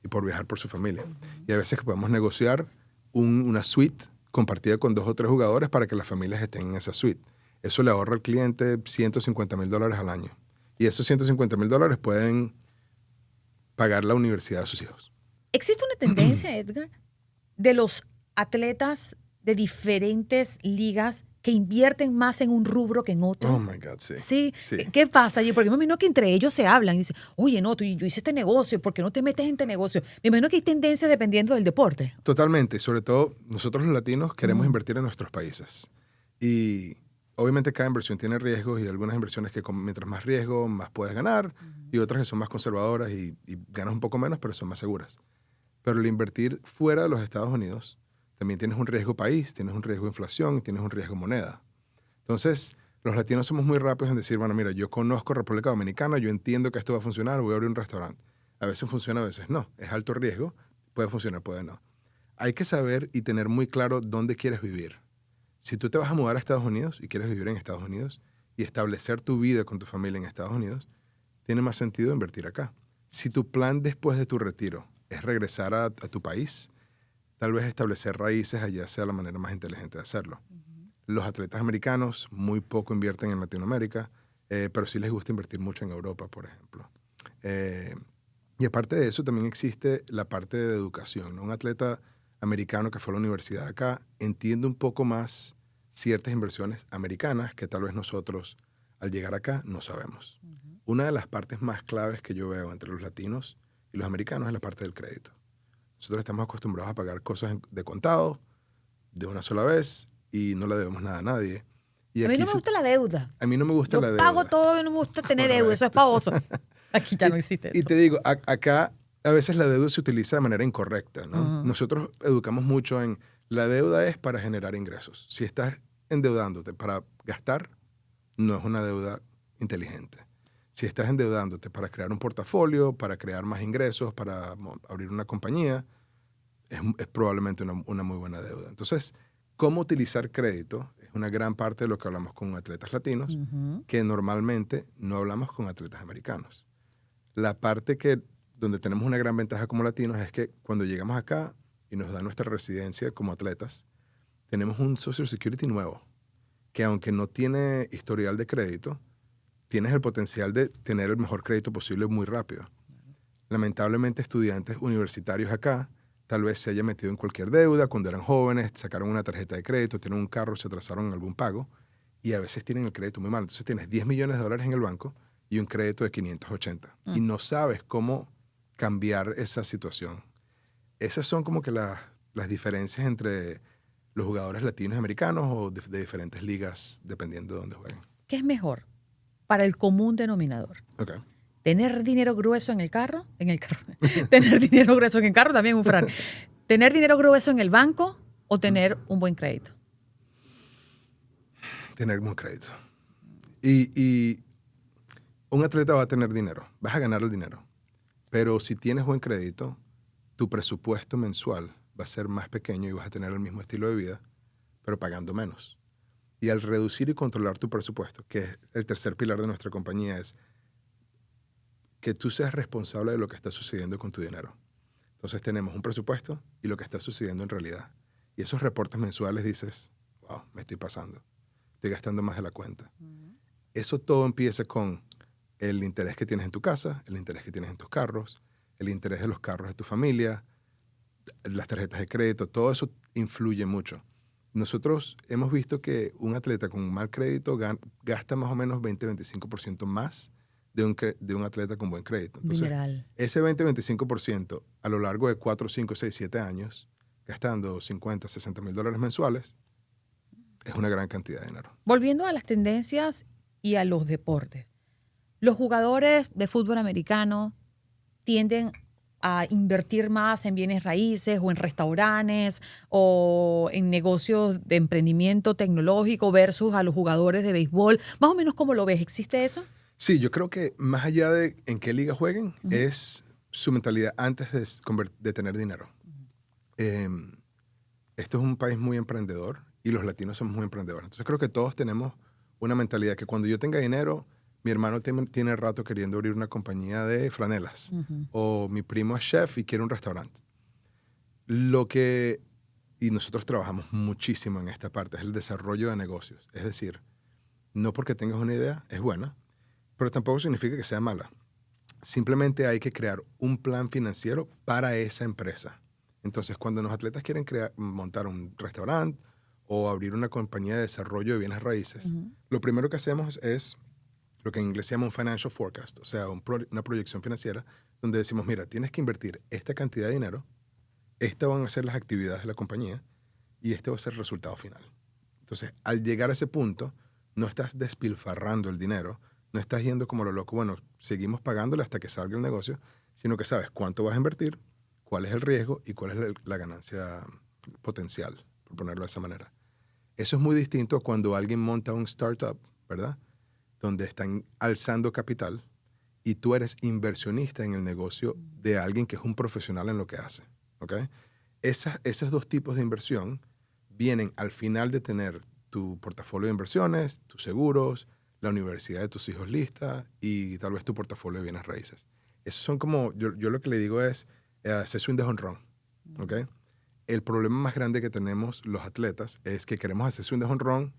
y por viajar por su familia. Y a veces que podemos negociar una suite compartida con 2 o 3 jugadores para que las familias estén en esa suite. Eso le ahorra al cliente $150,000 al año. Y esos $150,000 pueden pagar la universidad de sus hijos. ¿Existe una tendencia, Edgar, de los atletas de diferentes ligas que invierten más en un rubro que en otro? Oh, my God, sí. Sí. Sí. ¿Qué pasa allí? Porque me imagino que entre ellos se hablan y dicen, oye, no, yo hice este negocio, ¿por qué no te metes en este negocio? Me imagino que hay tendencias dependiendo del deporte. Totalmente. Sobre todo, nosotros los latinos queremos invertir en nuestros países. Y obviamente cada inversión tiene riesgos y algunas inversiones que mientras más riesgo, más puedes ganar y otras que son más conservadoras y ganas un poco menos, pero son más seguras. Pero el invertir fuera de los Estados Unidos, también tienes un riesgo país, tienes un riesgo inflación, tienes un riesgo moneda. Entonces, los latinos somos muy rápidos en decir, bueno, mira, yo conozco República Dominicana, yo entiendo que esto va a funcionar, voy a abrir un restaurante. A veces funciona, a veces no. Es alto riesgo, puede funcionar, puede no. Hay que saber y tener muy claro dónde quieres vivir. Si tú te vas a mudar a Estados Unidos y quieres vivir en Estados Unidos y establecer tu vida con tu familia en Estados Unidos, tiene más sentido invertir acá. Si tu plan después de tu retiro es regresar a tu país, tal vez establecer raíces allá sea la manera más inteligente de hacerlo. Los atletas americanos muy poco invierten en Latinoamérica, pero sí les gusta invertir mucho en Europa, por ejemplo. Y aparte de eso, también existe la parte de educación, ¿no? Un atleta americano que fue a la universidad acá entiende un poco más ciertas inversiones americanas que tal vez nosotros, al llegar acá, no sabemos. Una de las partes más claves que yo veo entre los latinos y los americanos es la parte del crédito. Nosotros estamos acostumbrados a pagar cosas de contado de una sola vez y no le debemos nada a nadie. Y a mí no me gusta la deuda. A mí no me gusta la deuda. Yo pago todo y no me gusta tener deuda. Eso es pavoso. Aquí ya no existe eso. Y te digo, acá a veces la deuda se utiliza de manera incorrecta, ¿no? Nosotros educamos mucho en la deuda es para generar ingresos. Si estás endeudándote para gastar, no es una deuda inteligente. Si estás endeudándote para crear un portafolio, para crear más ingresos, para abrir una compañía, es probablemente una muy buena deuda. Entonces, cómo utilizar crédito es una gran parte de lo que hablamos con atletas latinos, que normalmente no hablamos con atletas americanos. La parte donde tenemos una gran ventaja como latinos es que cuando llegamos acá y nos dan nuestra residencia como atletas, tenemos un Social Security nuevo, que aunque no tiene historial de crédito, tienes el potencial de tener el mejor crédito posible muy rápido. Lamentablemente, estudiantes universitarios acá tal vez se hayan metido en cualquier deuda cuando eran jóvenes, sacaron una tarjeta de crédito, tienen un carro, se atrasaron en algún pago y a veces tienen el crédito muy mal. Entonces tienes $10 millones en el banco y un crédito de 580 y no sabes cómo cambiar esa situación. Esas son como que las diferencias entre los jugadores latinos y americanos o de diferentes ligas dependiendo de dónde jueguen. ¿Qué es mejor para el común denominador? Okay. ¿Tener dinero grueso en el carro? ¿Tener dinero grueso en el carro? También un Fran. ¿Tener dinero grueso en el banco o tener un buen crédito? Tener un buen crédito. Y un atleta va a tener dinero, vas a ganar el dinero. Pero si tienes buen crédito, tu presupuesto mensual va a ser más pequeño y vas a tener el mismo estilo de vida, pero pagando menos. Y al reducir y controlar tu presupuesto, que es el tercer pilar de nuestra compañía, es que tú seas responsable de lo que está sucediendo con tu dinero. Entonces tenemos un presupuesto y lo que está sucediendo en realidad. Y esos reportes mensuales dices, wow, me estoy pasando. Estoy gastando más de la cuenta. Eso todo empieza con el interés que tienes en tu casa, el interés que tienes en tus carros, el interés de los carros de tu familia, las tarjetas de crédito, todo eso influye mucho. Nosotros hemos visto que un atleta con un mal crédito gasta más o menos 20-25% más de un atleta con buen crédito. Entonces, Dineral. ese 20-25% a lo largo de 4, 5, 6, 7 años, gastando $50,000-$60,000 mensuales, es una gran cantidad de dinero. Volviendo a las tendencias y a los deportes. Los jugadores de fútbol americano tienden a invertir más en bienes raíces o en restaurantes o en negocios de emprendimiento tecnológico versus a los jugadores de béisbol. Más o menos, ¿cómo lo ves? ¿Existe eso? Sí, yo creo que más allá de en qué liga jueguen, es su mentalidad antes de tener dinero. Esto es un país muy emprendedor y los latinos somos muy emprendedores. Entonces creo que todos tenemos una mentalidad que cuando yo tenga dinero, mi hermano tiene rato queriendo abrir una compañía de franelas o mi primo es chef y quiere un restaurante. Y nosotros trabajamos muchísimo en esta parte, es el desarrollo de negocios. Es decir, no porque tengas una idea, es buena, pero tampoco significa que sea mala. Simplemente hay que crear un plan financiero para esa empresa. Entonces, cuando los atletas quieren montar un restaurante o abrir una compañía de desarrollo de bienes raíces, lo primero que hacemos es lo que en inglés se llama un financial forecast, o sea, una proyección financiera, donde decimos, mira, tienes que invertir esta cantidad de dinero, estas van a ser las actividades de la compañía y este va a ser el resultado final. Entonces, al llegar a ese punto, no estás despilfarrando el dinero, no estás yendo como lo loco, bueno, seguimos pagándole hasta que salga el negocio, sino que sabes cuánto vas a invertir, cuál es el riesgo y cuál es la ganancia potencial, por ponerlo de esa manera. Eso es muy distinto a cuando alguien monta un startup, ¿verdad? Donde están alzando capital y tú eres inversionista en el negocio de alguien que es un profesional en lo que hace, ¿ok? Esos dos tipos de inversión vienen al final de tener tu portafolio de inversiones, tus seguros, la universidad de tus hijos lista y tal vez tu portafolio de bienes raíces. Esos son como, yo lo que le digo es hacer swing de jonrón, ¿ok? El problema más grande que tenemos los atletas es que queremos hacer swing de jonrón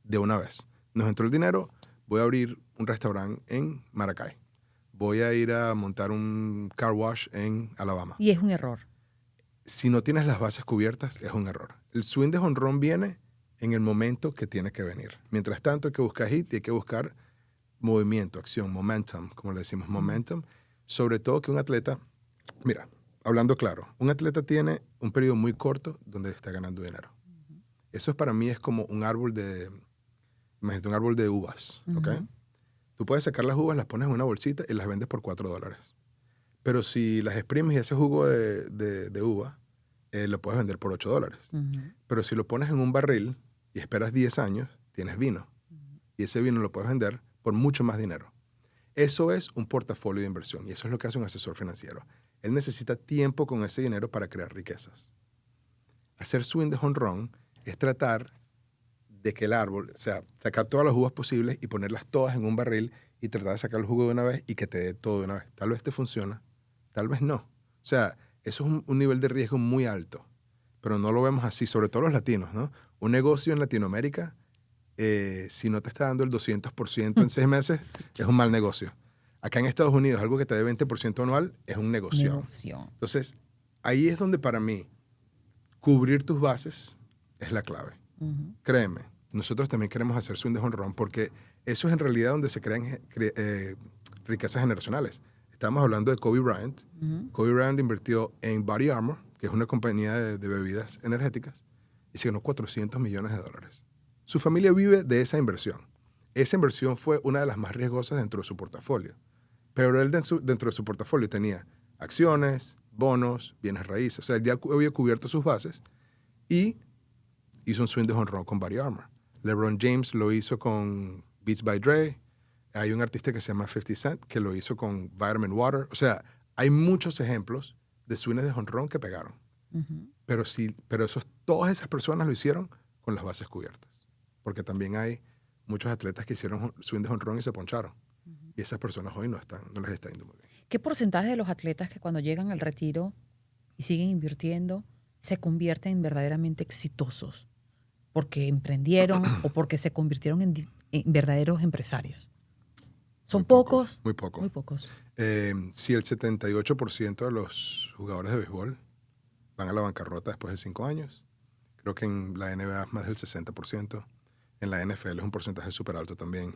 de una vez. Nos entró el dinero, voy a abrir un restaurante en Maracay. Voy a ir a montar un car wash en Alabama. Y es un error. Si no tienes las bases cubiertas, es un error. El swing de jonrón viene en el momento que tiene que venir. Mientras tanto, hay que buscar hit y hay que buscar movimiento, acción, momentum, como le decimos, momentum. Sobre todo que un atleta, mira, hablando claro, un atleta tiene un periodo muy corto donde está ganando dinero. Eso para mí es como un árbol imagínate un árbol de uvas, ¿ok? Tú puedes sacar las uvas, las pones en una bolsita y las vendes por $4. Pero si las exprimes y ese jugo de uva, lo puedes vender por $8. Pero si lo pones en un barril y esperas 10 años, tienes vino. Y ese vino lo puedes vender por mucho más dinero. Eso es un portafolio de inversión y eso es lo que hace un asesor financiero. Él necesita tiempo con ese dinero para crear riquezas. Hacer swing de jonrón es tratar de que el árbol, o sea, sacar todas las uvas posibles y ponerlas todas en un barril y tratar de sacar el jugo de una vez y que te dé todo de una vez. Tal vez te funciona, tal vez no. O sea, eso es un nivel de riesgo muy alto, pero no lo vemos así, sobre todo los latinos, ¿no? Un negocio en Latinoamérica si no te está dando el 200% en 6 meses, es un mal negocio. Acá en Estados Unidos, algo que te dé 20% anual es un negocio. Entonces, ahí es donde para mí cubrir tus bases es la clave. Créeme, nosotros también queremos hacer swing de jonrón porque eso es en realidad donde se crean riquezas generacionales. Estamos hablando de Kobe Bryant. Kobe Bryant invirtió en Body Armor, que es una compañía de bebidas energéticas, y se ganó $400 millones. Su familia vive de esa inversión. Esa inversión fue una de las más riesgosas dentro de su portafolio. Pero él dentro de su portafolio tenía acciones, bonos, bienes raíces. O sea, él ya había cubierto sus bases y hizo un swing de jonrón con Body Armor. LeBron James lo hizo con Beats by Dre. Hay un artista que se llama 50 Cent que lo hizo con Vitamin Water. O sea, hay muchos ejemplos de swings de jonrón que pegaron. Pero todas esas personas lo hicieron con las bases cubiertas. Porque también hay muchos atletas que hicieron swing de jonrón y se poncharon. Y esas personas hoy no les está yendo muy bien. ¿Qué porcentaje de los atletas que cuando llegan al retiro y siguen invirtiendo se convierten en verdaderamente exitosos? Porque emprendieron o porque se convirtieron en verdaderos empresarios. ¿Son pocos? Muy pocos. Muy pocos. Si el 78% de los jugadores de béisbol van a la bancarrota después de 5 años, creo que en la NBA es más del 60%. En la NFL es un porcentaje súper alto también.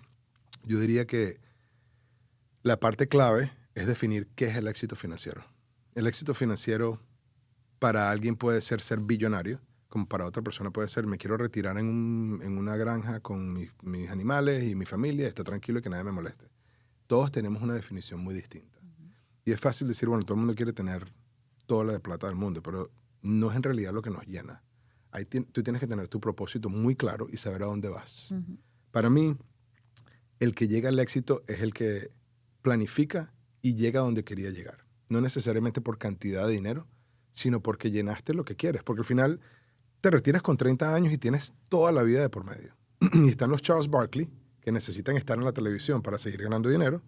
Yo diría que la parte clave es definir qué es el éxito financiero. El éxito financiero para alguien puede ser billonario, como para otra persona puede ser me quiero retirar en una granja con mis animales y mi familia, estar tranquilo y que nadie me moleste. Todos tenemos una definición muy distinta. Y es fácil decir, bueno, todo el mundo quiere tener toda la de plata del mundo, pero no es en realidad lo que nos llena. Tú tienes que tener tu propósito muy claro y saber a dónde vas. Para mí, el que llega al éxito es el que planifica y llega a donde quería llegar. No necesariamente por cantidad de dinero, sino porque llenaste lo que quieres. Porque al final te retiras con 30 años y tienes toda la vida de por medio. Y están los Charles Barkley, que necesitan estar en la televisión para seguir ganando dinero,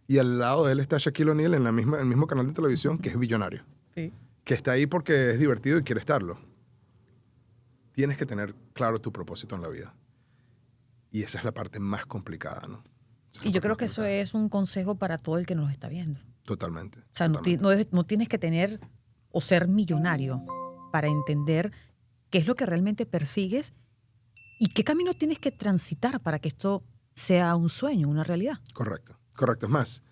y al lado de él está Shaquille O'Neal en el mismo canal de televisión, que es billonario. Sí. Que está ahí porque es divertido y quiere estarlo. Tienes que tener claro tu propósito en la vida. Y esa es la parte más complicada, ¿no? Y yo creo que eso es un consejo para todo el que nos está viendo. Totalmente. O sea, no tienes que tener o ser millonario para entender qué es lo que realmente persigues y qué camino tienes que transitar para que esto sea un sueño, una realidad. Correcto. Es más,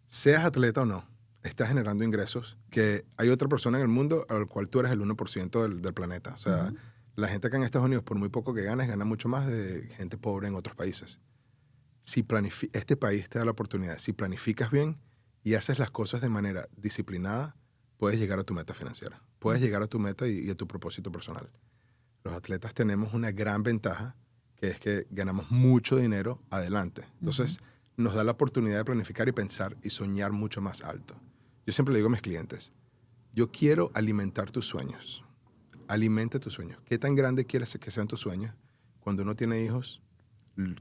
seas atleta o no, estás generando ingresos que hay otra persona en el mundo al cual tú eres el 1% del planeta. O sea, la gente acá en Estados Unidos, por muy poco que ganes, gana mucho más de gente pobre en otros países. Este país te da la oportunidad. Si planificas bien y haces las cosas de manera disciplinada, puedes llegar a tu meta financiera. Puedes llegar a tu meta y a tu propósito personal. Los atletas tenemos una gran ventaja, que es que ganamos mucho dinero adelante. Entonces, nos da la oportunidad de planificar y pensar y soñar mucho más alto. Yo siempre le digo a mis clientes, yo quiero alimentar tus sueños. Alimenta tus sueños. ¿Qué tan grande quieres que sean tus sueños? Cuando uno tiene hijos,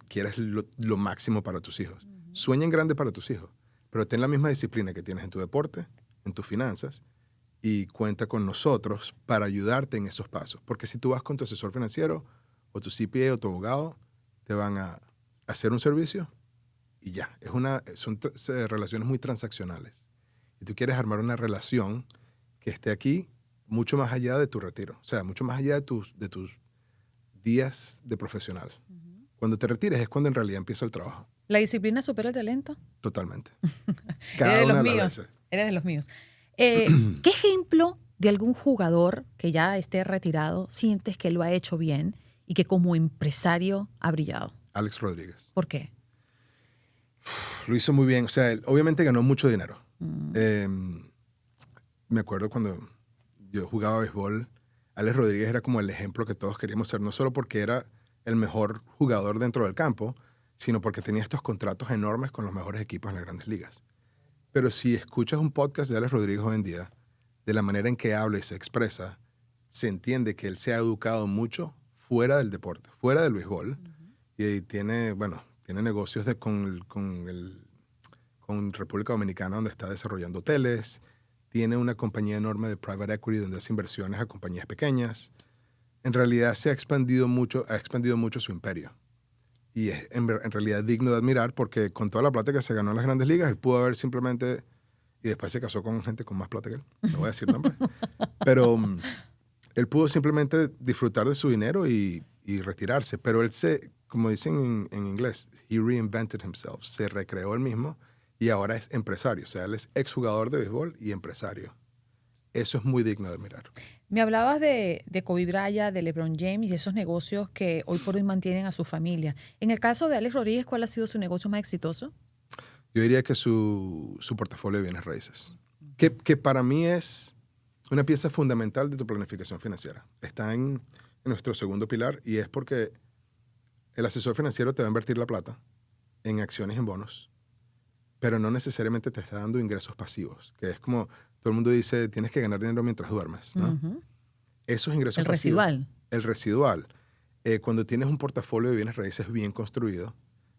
quieres lo máximo para tus hijos. Sueña en grande para tus hijos, pero ten la misma disciplina que tienes en tu deporte, en tus finanzas, y cuenta con nosotros para ayudarte en esos pasos. Porque si tú vas con tu asesor financiero o tu CPA o tu abogado, te van a hacer un servicio y ya. Son relaciones muy transaccionales. Y tú quieres armar una relación que esté aquí mucho más allá de tu retiro. O sea, mucho más allá de tus días de profesional. Cuando te retires es cuando en realidad empieza el trabajo. ¿La disciplina supera el talento? Totalmente. Cada una de las veces. Eres de los míos. ¿Qué ejemplo de algún jugador que ya esté retirado sientes que lo ha hecho bien y que como empresario ha brillado? Alex Rodríguez. ¿Por qué? Lo hizo muy bien. O sea, él obviamente ganó mucho dinero. Me acuerdo cuando yo jugaba béisbol, Alex Rodríguez era como el ejemplo que todos queríamos ser, no solo porque era el mejor jugador dentro del campo, sino porque tenía estos contratos enormes con los mejores equipos en las grandes ligas. Pero si escuchas un podcast de Alex Rodríguez hoy en día, de la manera en que habla y se expresa, se entiende que él se ha educado mucho fuera del deporte, fuera del béisbol, y tiene negocios con República Dominicana donde está desarrollando hoteles, tiene una compañía enorme de private equity donde hace inversiones a compañías pequeñas. En realidad ha expandido mucho su imperio. Y es en realidad digno de admirar porque con toda la plata que se ganó en las grandes ligas, él pudo haber simplemente... Y después se casó con gente con más plata que él. No voy a decir nombres. Pero él pudo simplemente disfrutar de su dinero y retirarse. Pero él como dicen en inglés, he reinvented himself. Se recreó él mismo y ahora es empresario. O sea, él es exjugador de béisbol y empresario. Eso es muy digno de admirar. Me hablabas de Kobe Bryant, de LeBron James y esos negocios que hoy por hoy mantienen a su familia. En el caso de Alex Rodríguez, ¿cuál ha sido su negocio más exitoso? Yo diría que su portafolio de bienes raíces, que para mí es una pieza fundamental de tu planificación financiera. Está en nuestro segundo pilar y es porque el asesor financiero te va a invertir la plata en acciones y en bonos, pero no necesariamente te está dando ingresos pasivos, que es como todo el mundo dice, tienes que ganar dinero mientras duermes, ¿no? Uh-huh. Esos ingresos El pasivos. residual. El residual. Cuando tienes un portafolio de bienes raíces bien construido,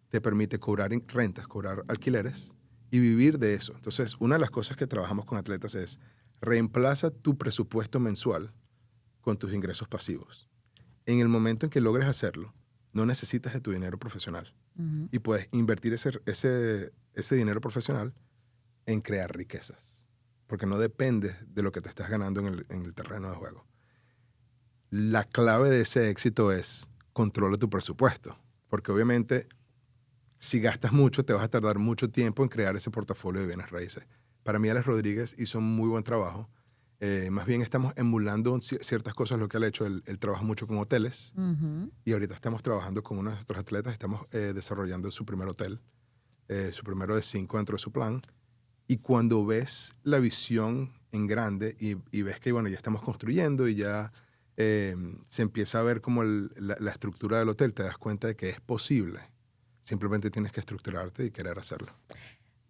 te permite cobrar rentas, cobrar alquileres y vivir de eso. Entonces, una de las cosas que trabajamos con atletas es reemplaza tu presupuesto mensual con tus ingresos pasivos. En el momento en que logres hacerlo, no necesitas de tu dinero profesional. Uh-huh. Y puedes invertir ese dinero profesional en crear riquezas, porque no dependes de lo que te estás ganando en el terreno de juego. La clave de ese éxito es controla tu presupuesto, porque obviamente si gastas mucho, te vas a tardar mucho tiempo en crear ese portafolio de bienes raíces. Para mí, Alex Rodríguez hizo un muy buen trabajo. Más bien estamos emulando ciertas cosas, lo que él ha hecho. Él trabaja mucho con hoteles. Uh-huh. Y ahorita estamos trabajando con uno de nuestros atletas. Estamos desarrollando su primer hotel, su primero de 5 dentro de su plan. Y cuando ves la visión en grande y ves que, bueno, ya estamos construyendo y ya se empieza a ver como la estructura del hotel, te das cuenta de que es posible. Simplemente tienes que estructurarte y querer hacerlo.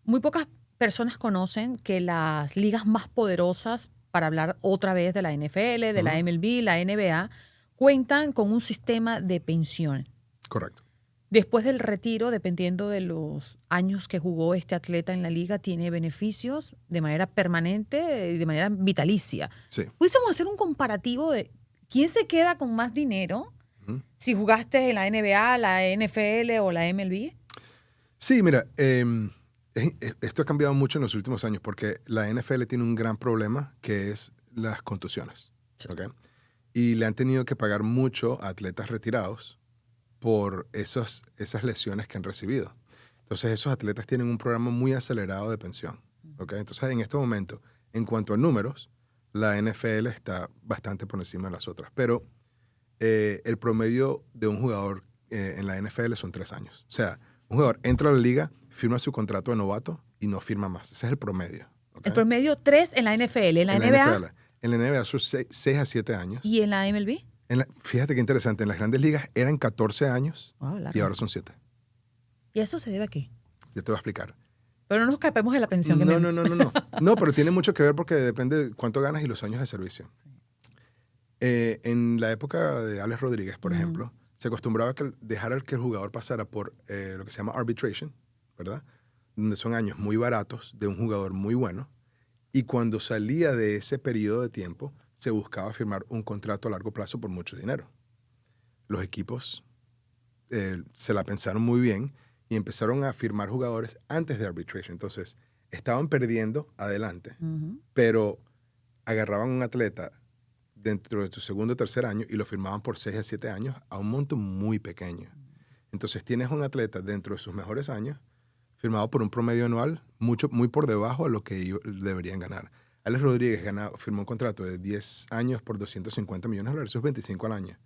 Muy pocas personas conocen que las ligas más poderosas, para hablar otra vez de la NFL, de la MLB, la NBA, cuentan con un sistema de pensión. Correcto. Después del retiro, dependiendo de los años que jugó este atleta en la liga, tiene beneficios de manera permanente y de manera vitalicia. Sí. ¿Pudiésemos hacer un comparativo de quién se queda con más dinero si jugaste en la NBA, la NFL o la MLB? Sí, mira, esto ha cambiado mucho en los últimos años porque la NFL tiene un gran problema que es las contusiones. Sí. ¿Okay? Y le han tenido que pagar mucho a atletas retirados por esas lesiones que han recibido. Entonces, esos atletas tienen un programa muy acelerado de pensión. ¿Okay? Entonces, en este momento, en cuanto a números, la NFL está bastante por encima de las otras. Pero el promedio de un jugador en la NFL son 3 años. O sea, un jugador entra a la liga, firma su contrato de novato y no firma más. Ese es el promedio. ¿Okay? El promedio 3 en la NFL. ¿En la NBA? En la NBA son 6 a 7 años. ¿Y en la MLB? Fíjate qué interesante. En las grandes ligas eran 14 años y ahora son 7. ¿Y eso se debe a qué? Ya te voy a explicar. Pero no nos escapemos de la pensión. No. No, pero tiene mucho que ver porque depende de cuánto ganas y los años de servicio. En la época de Alex Rodríguez, por ejemplo, se acostumbraba a dejar que el jugador pasara por lo que se llama arbitration, ¿verdad? Donde son años muy baratos de un jugador muy bueno. Y cuando salía de ese periodo de tiempo, se buscaba firmar un contrato a largo plazo por mucho dinero. Los equipos se la pensaron muy bien y empezaron a firmar jugadores antes de arbitration. Entonces, estaban perdiendo adelante, pero agarraban a un atleta dentro de su segundo o tercer año y lo firmaban por 6 a 7 años a un monto muy pequeño. Entonces, tienes un atleta dentro de sus mejores años firmado por un promedio anual muy por debajo de lo que deberían ganar. Alex Rodríguez firmó un contrato de 10 años por $250 millones, eso es 25 al año.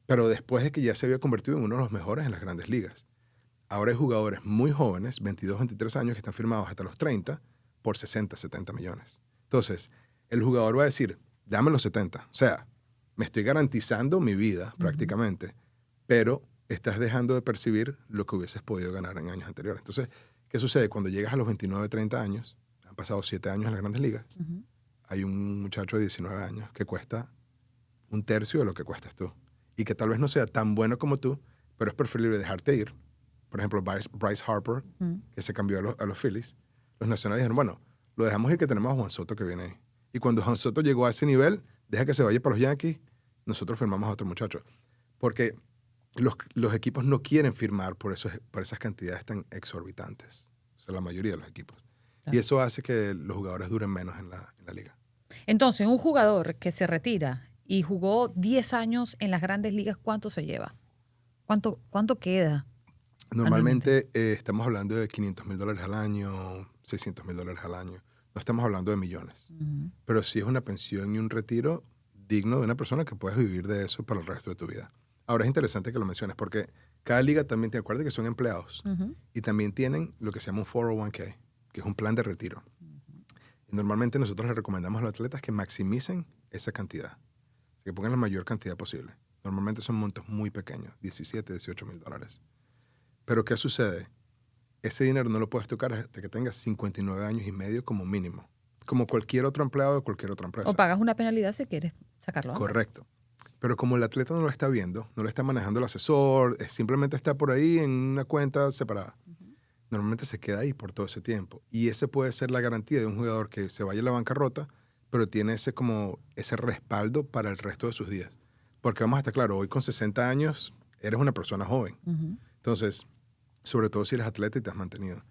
Pero después de que ya se había convertido en uno de los mejores en las grandes ligas. Ahora hay jugadores muy jóvenes, 22, 23 años, que están firmados hasta los 30 por 60, 70 millones. Entonces, el jugador va a decir, dame los 70. O sea, me estoy garantizando mi vida prácticamente, pero estás dejando de percibir lo que hubieses podido ganar en años anteriores. Entonces, ¿qué sucede? Cuando llegas a los 29, 30 años, han pasado 7 años en las grandes ligas, hay un muchacho de 19 años que cuesta 1/3 de lo que cuestas tú. Y que tal vez no sea tan bueno como tú, pero es preferible dejarte ir. Por ejemplo, Bryce Harper, que se cambió a los Phillies. Los nacionales dijeron, bueno, lo dejamos ir que tenemos a Juan Soto que viene ahí. Y cuando Juan Soto llegó a ese nivel, deja que se vaya para los Yankees, nosotros firmamos a otro muchacho. Porque los equipos no quieren firmar por esas cantidades tan exorbitantes. O sea, la mayoría de los equipos. Claro. Y eso hace que los jugadores duren menos en la liga. Entonces, un jugador que se retira y jugó 10 años en las grandes ligas, ¿cuánto se lleva? ¿Cuánto queda? Normalmente estamos hablando de $500,000 al año, $600,000 al año. No estamos hablando de millones. Uh-huh. Pero sí es una pensión y un retiro digno de una persona que puedes vivir de eso para el resto de tu vida. Ahora es interesante que lo menciones porque cada liga también te acuerdas que son empleados Uh-huh. y también tienen lo que se llama un 401k, que es un plan de retiro. Y normalmente nosotros les recomendamos a los atletas que maximicen esa cantidad, que pongan la mayor cantidad posible. Normalmente son montos muy pequeños, 17, 18 mil dólares. Pero ¿qué sucede? Ese dinero no lo puedes tocar hasta que tengas 59 años y medio como mínimo, como cualquier otro empleado de cualquier otra empresa. O pagas una penalidad si quieres sacarlo antes. Correcto. Pero como el atleta no lo está viendo, no lo está manejando el asesor, simplemente está por ahí en una cuenta separada. Uh-huh. Normalmente se queda ahí por todo ese tiempo. Y ese puede ser la garantía de un jugador que se vaya a la bancarrota, pero tiene ese respaldo para el resto de sus días. Porque vamos a estar claro, hoy con 60 años eres una persona joven. Uh-huh. Entonces, sobre todo si eres atleta y te has mantenido.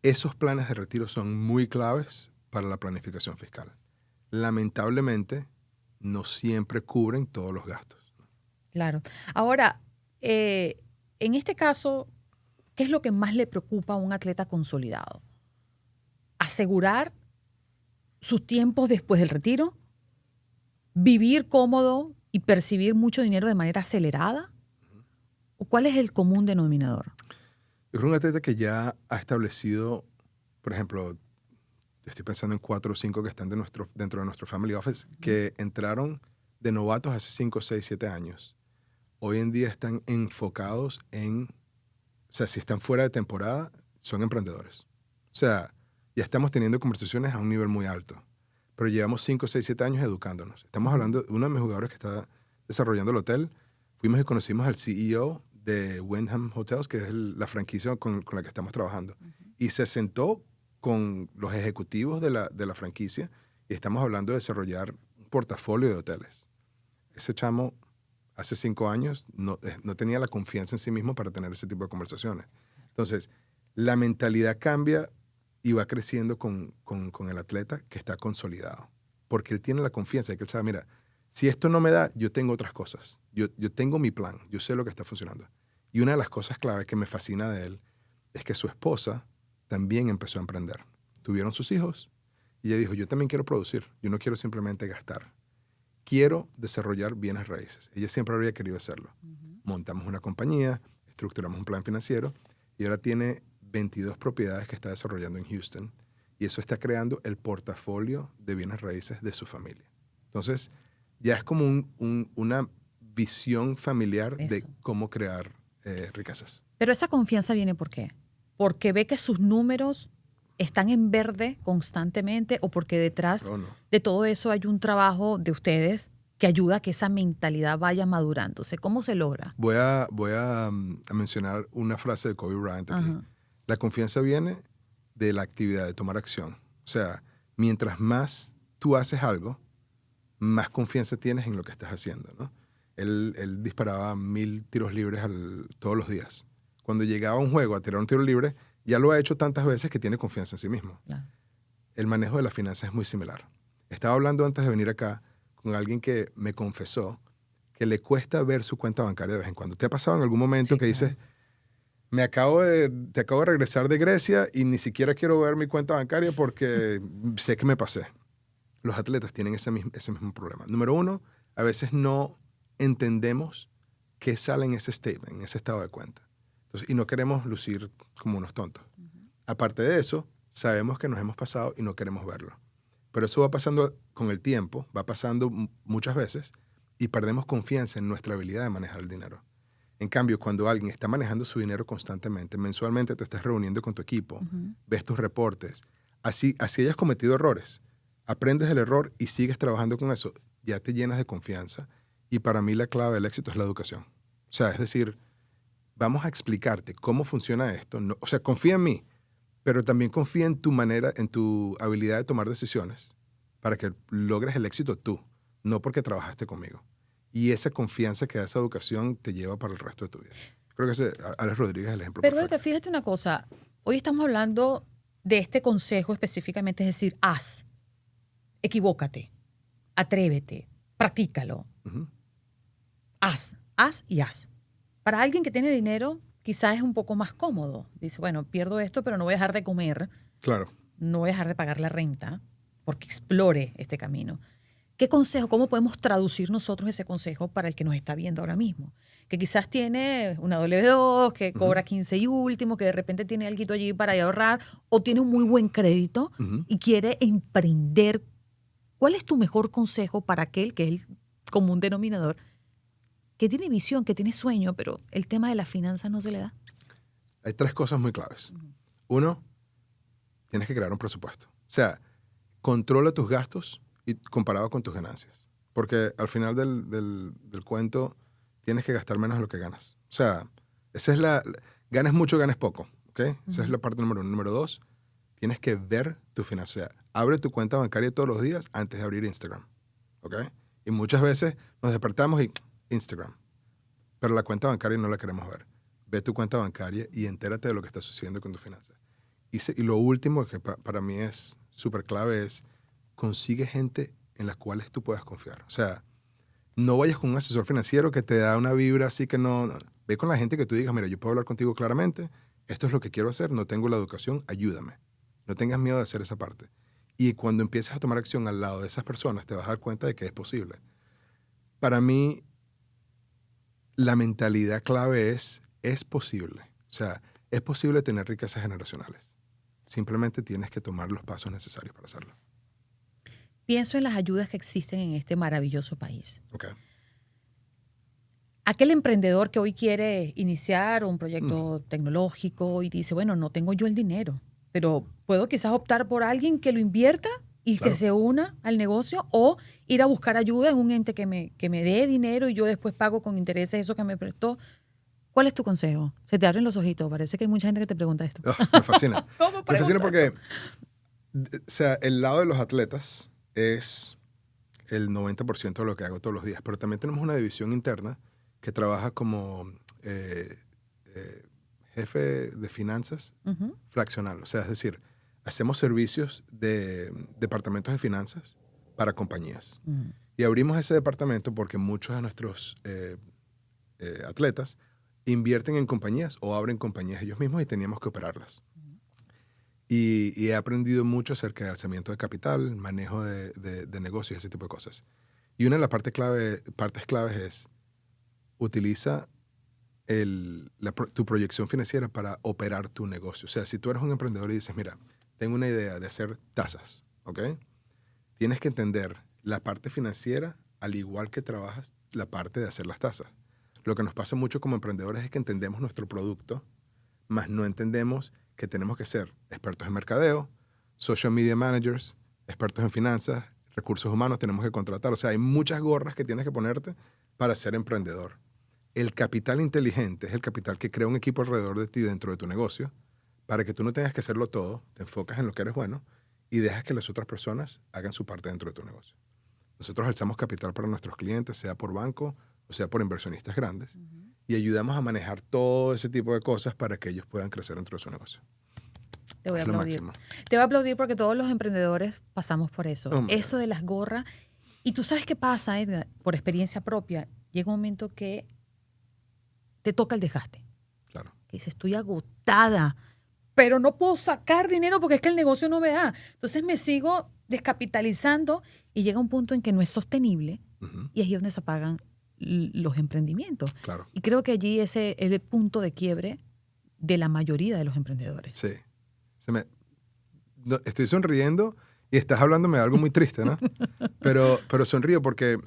Esos planes de retiro son muy claves para la planificación fiscal. Lamentablemente, no siempre cubren todos los gastos. Claro. Ahora, en este caso, ¿qué es lo que más le preocupa a un atleta consolidado? ¿Asegurar sus tiempos después del retiro? ¿Vivir cómodo y percibir mucho dinero de manera acelerada? ¿O cuál es el común denominador? Yo creo un atleta que ya ha establecido, por ejemplo, estoy pensando en 4 o 5 que están dentro de nuestro family office, que entraron de novatos hace 5, 6, 7 años. Hoy en día están enfocados o sea, si están fuera de temporada, son emprendedores. O sea, ya estamos teniendo conversaciones a un nivel muy alto, pero llevamos 5, 6, 7 años educándonos. Estamos hablando de uno de mis jugadores que está desarrollando el hotel. Fuimos y conocimos al CEO de Wyndham Hotels, que es la franquicia con la que estamos trabajando. Uh-huh. Y se sentó con los ejecutivos de la franquicia y estamos hablando de desarrollar un portafolio de hoteles. Ese chamo hace 5 años no tenía la confianza en sí mismo para tener ese tipo de conversaciones. Entonces, la mentalidad cambia y va creciendo con el atleta que está consolidado. Porque él tiene la confianza de que él sabe, mira, si esto no me da, yo tengo otras cosas. Yo tengo mi plan, yo sé lo que está funcionando. Y una de las cosas claves que me fascina de él es que su esposa también empezó a emprender. Tuvieron sus hijos y ella dijo, yo también quiero producir, yo no quiero simplemente gastar. Quiero desarrollar bienes raíces. Ella siempre habría querido hacerlo. Uh-huh. Montamos una compañía, estructuramos un plan financiero y ahora tiene 22 propiedades que está desarrollando en Houston y eso está creando el portafolio de bienes raíces de su familia. Entonces, ya es como una visión familiar eso, de cómo crear riquezas. Pero esa confianza viene ¿por qué? ¿Porque ve que sus números están en verde constantemente o porque detrás de todo eso hay un trabajo de ustedes que ayuda a que esa mentalidad vaya madurándose? ¿Cómo se logra? Voy a mencionar una frase de Kobe Bryant aquí. Uh-huh. La confianza viene de la actividad, de tomar acción. O sea, mientras más tú haces algo, más confianza tienes en lo que estás haciendo, ¿no? Él disparaba 1000 tiros libres todos los días. Cuando llegaba a un juego a tirar un tiro libre, ya lo ha hecho tantas veces que tiene confianza en sí mismo. Claro. El manejo de las finanzas es muy similar. Estaba hablando antes de venir acá con alguien que me confesó que le cuesta ver su cuenta bancaria de vez en cuando. ¿Te ha pasado en algún momento que dices, te acabo de regresar de Grecia y ni siquiera quiero ver mi cuenta bancaria porque sé que me pasé? Los atletas tienen ese mismo problema. Número 1, a veces no entendemos qué sale en ese statement, en ese estado de cuenta. Entonces, y no queremos lucir como unos tontos. Uh-huh. Aparte de eso, sabemos que nos hemos pasado y no queremos verlo. Pero eso va pasando con el tiempo, va pasando muchas veces y perdemos confianza en nuestra habilidad de manejar el dinero. En cambio, cuando alguien está manejando su dinero constantemente, mensualmente te estás reuniendo con tu equipo, uh-huh, ves tus reportes, así hayas cometido errores, aprendes del error y sigues trabajando con eso, ya te llenas de confianza. Y para mí la clave del éxito es la educación. O sea, es decir, vamos a explicarte cómo funciona esto. No, o sea, confía en mí, pero también confía en tu manera, en tu habilidad de tomar decisiones para que logres el éxito tú, no porque trabajaste conmigo. Y esa confianza que da esa educación te lleva para el resto de tu vida. Creo que Alex Rodríguez es el ejemplo Pero perfecto. fíjate una cosa, hoy estamos hablando de este consejo específicamente, es decir, haz, equivócate, atrévete, practícalo. Uh-huh. Haz y haz. Para alguien que tiene dinero, quizás es un poco más cómodo. Dice, bueno, pierdo esto, pero no voy a dejar de comer. Claro. No voy a dejar de pagar la renta porque explore este camino. ¿Qué consejo, cómo podemos traducir nosotros ese consejo para el que nos está viendo ahora mismo? Que quizás tiene una W2, que cobra 15 y último, que de repente tiene algo allí para ahorrar, o tiene un muy buen crédito y quiere emprender. ¿Cuál es tu mejor consejo para aquel que es el común denominador, que tiene visión, que tiene sueño, pero el tema de las finanzas no se le da? Hay 3 cosas muy claves. 1, tienes que crear un presupuesto. O sea, controla tus gastos y comparado con tus ganancias. Porque al final del cuento tienes que gastar menos de lo que ganas. O sea, esa es ganes mucho, ganes poco. ¿Okay? Esa es la parte número 1. Número 2, tienes que ver tu finanza. O sea, abre tu cuenta bancaria todos los días antes de abrir Instagram. ¿Okay? Y muchas veces nos despertamos y Instagram. Pero la cuenta bancaria no la queremos ver. Ve tu cuenta bancaria y entérate de lo que está sucediendo con tu finanzas. Y lo último que para mí es súper clave es consigue gente en las cuales tú puedas confiar. O sea, no vayas con un asesor financiero que te da una vibra así que no. Ve con la gente que tú digas, mira, yo puedo hablar contigo claramente, esto es lo que quiero hacer, no tengo la educación, ayúdame. No tengas miedo de hacer esa parte. Y cuando empieces a tomar acción al lado de esas personas, te vas a dar cuenta de que es posible. Para mí, la mentalidad clave es posible. O sea, es posible tener riquezas generacionales. Simplemente tienes que tomar los pasos necesarios para hacerlo. Pienso en las ayudas que existen en este maravilloso país. Okay. Aquel emprendedor que hoy quiere iniciar un proyecto tecnológico y dice, bueno, no tengo yo el dinero, pero puedo quizás optar por alguien que lo invierta y Claro. que se una al negocio, o ir a buscar ayuda en un ente que me dé dinero y yo después pago con intereses eso que me prestó. ¿Cuál es tu consejo? Se te abren los ojitos. Parece que hay mucha gente que te pregunta esto. Oh, me fascina. ¿Cómo Me fascina porque, esto? o sea, el lado de los atletas es el 90% de lo que hago todos los días, pero también tenemos una división interna que trabaja como jefe de finanzas fraccional. O sea, es decir, hacemos servicios de departamentos de finanzas para compañías. Y abrimos ese departamento porque muchos de nuestros atletas invierten en compañías o abren compañías ellos mismos y teníamos que operarlas. Y he aprendido mucho acerca de alzamiento de capital, manejo de negocios, ese tipo de cosas. Y una de las partes claves es utiliza tu proyección financiera para operar tu negocio. O sea, si tú eres un emprendedor y dices, mira, tengo una idea de hacer tazas, ¿ok? Tienes que entender la parte financiera al igual que trabajas la parte de hacer las tazas. Lo que nos pasa mucho como emprendedores es que entendemos nuestro producto, mas no entendemos que tenemos que ser expertos en mercadeo, social media managers, expertos en finanzas, recursos humanos tenemos que contratar. O sea, hay muchas gorras que tienes que ponerte para ser emprendedor. El capital inteligente es el capital que crea un equipo alrededor de ti dentro de tu negocio para que tú no tengas que hacerlo todo, te enfocas en lo que eres bueno y dejas que las otras personas hagan su parte dentro de tu negocio. Nosotros alzamos capital para nuestros clientes, sea por banco o sea por inversionistas grandes, y ayudamos a manejar todo ese tipo de cosas para que ellos puedan crecer dentro de su negocio. Te voy a Es lo aplaudir. máximo. Te voy a aplaudir porque todos los emprendedores pasamos por eso. Hombre. Eso de las gorras. Y tú sabes qué pasa, Edgar, por experiencia propia. Llega un momento que te toca el desgaste. Claro. Que dices, estoy agotada, pero no puedo sacar dinero porque es que el negocio no me da. Entonces me sigo descapitalizando y llega un punto en que no es sostenible y es ahí donde se apagan los emprendimientos. Claro. Y creo que allí ese es el punto de quiebre de la mayoría de los emprendedores. Sí. Estoy sonriendo y estás hablándome de algo muy triste, ¿no? pero sonrío porque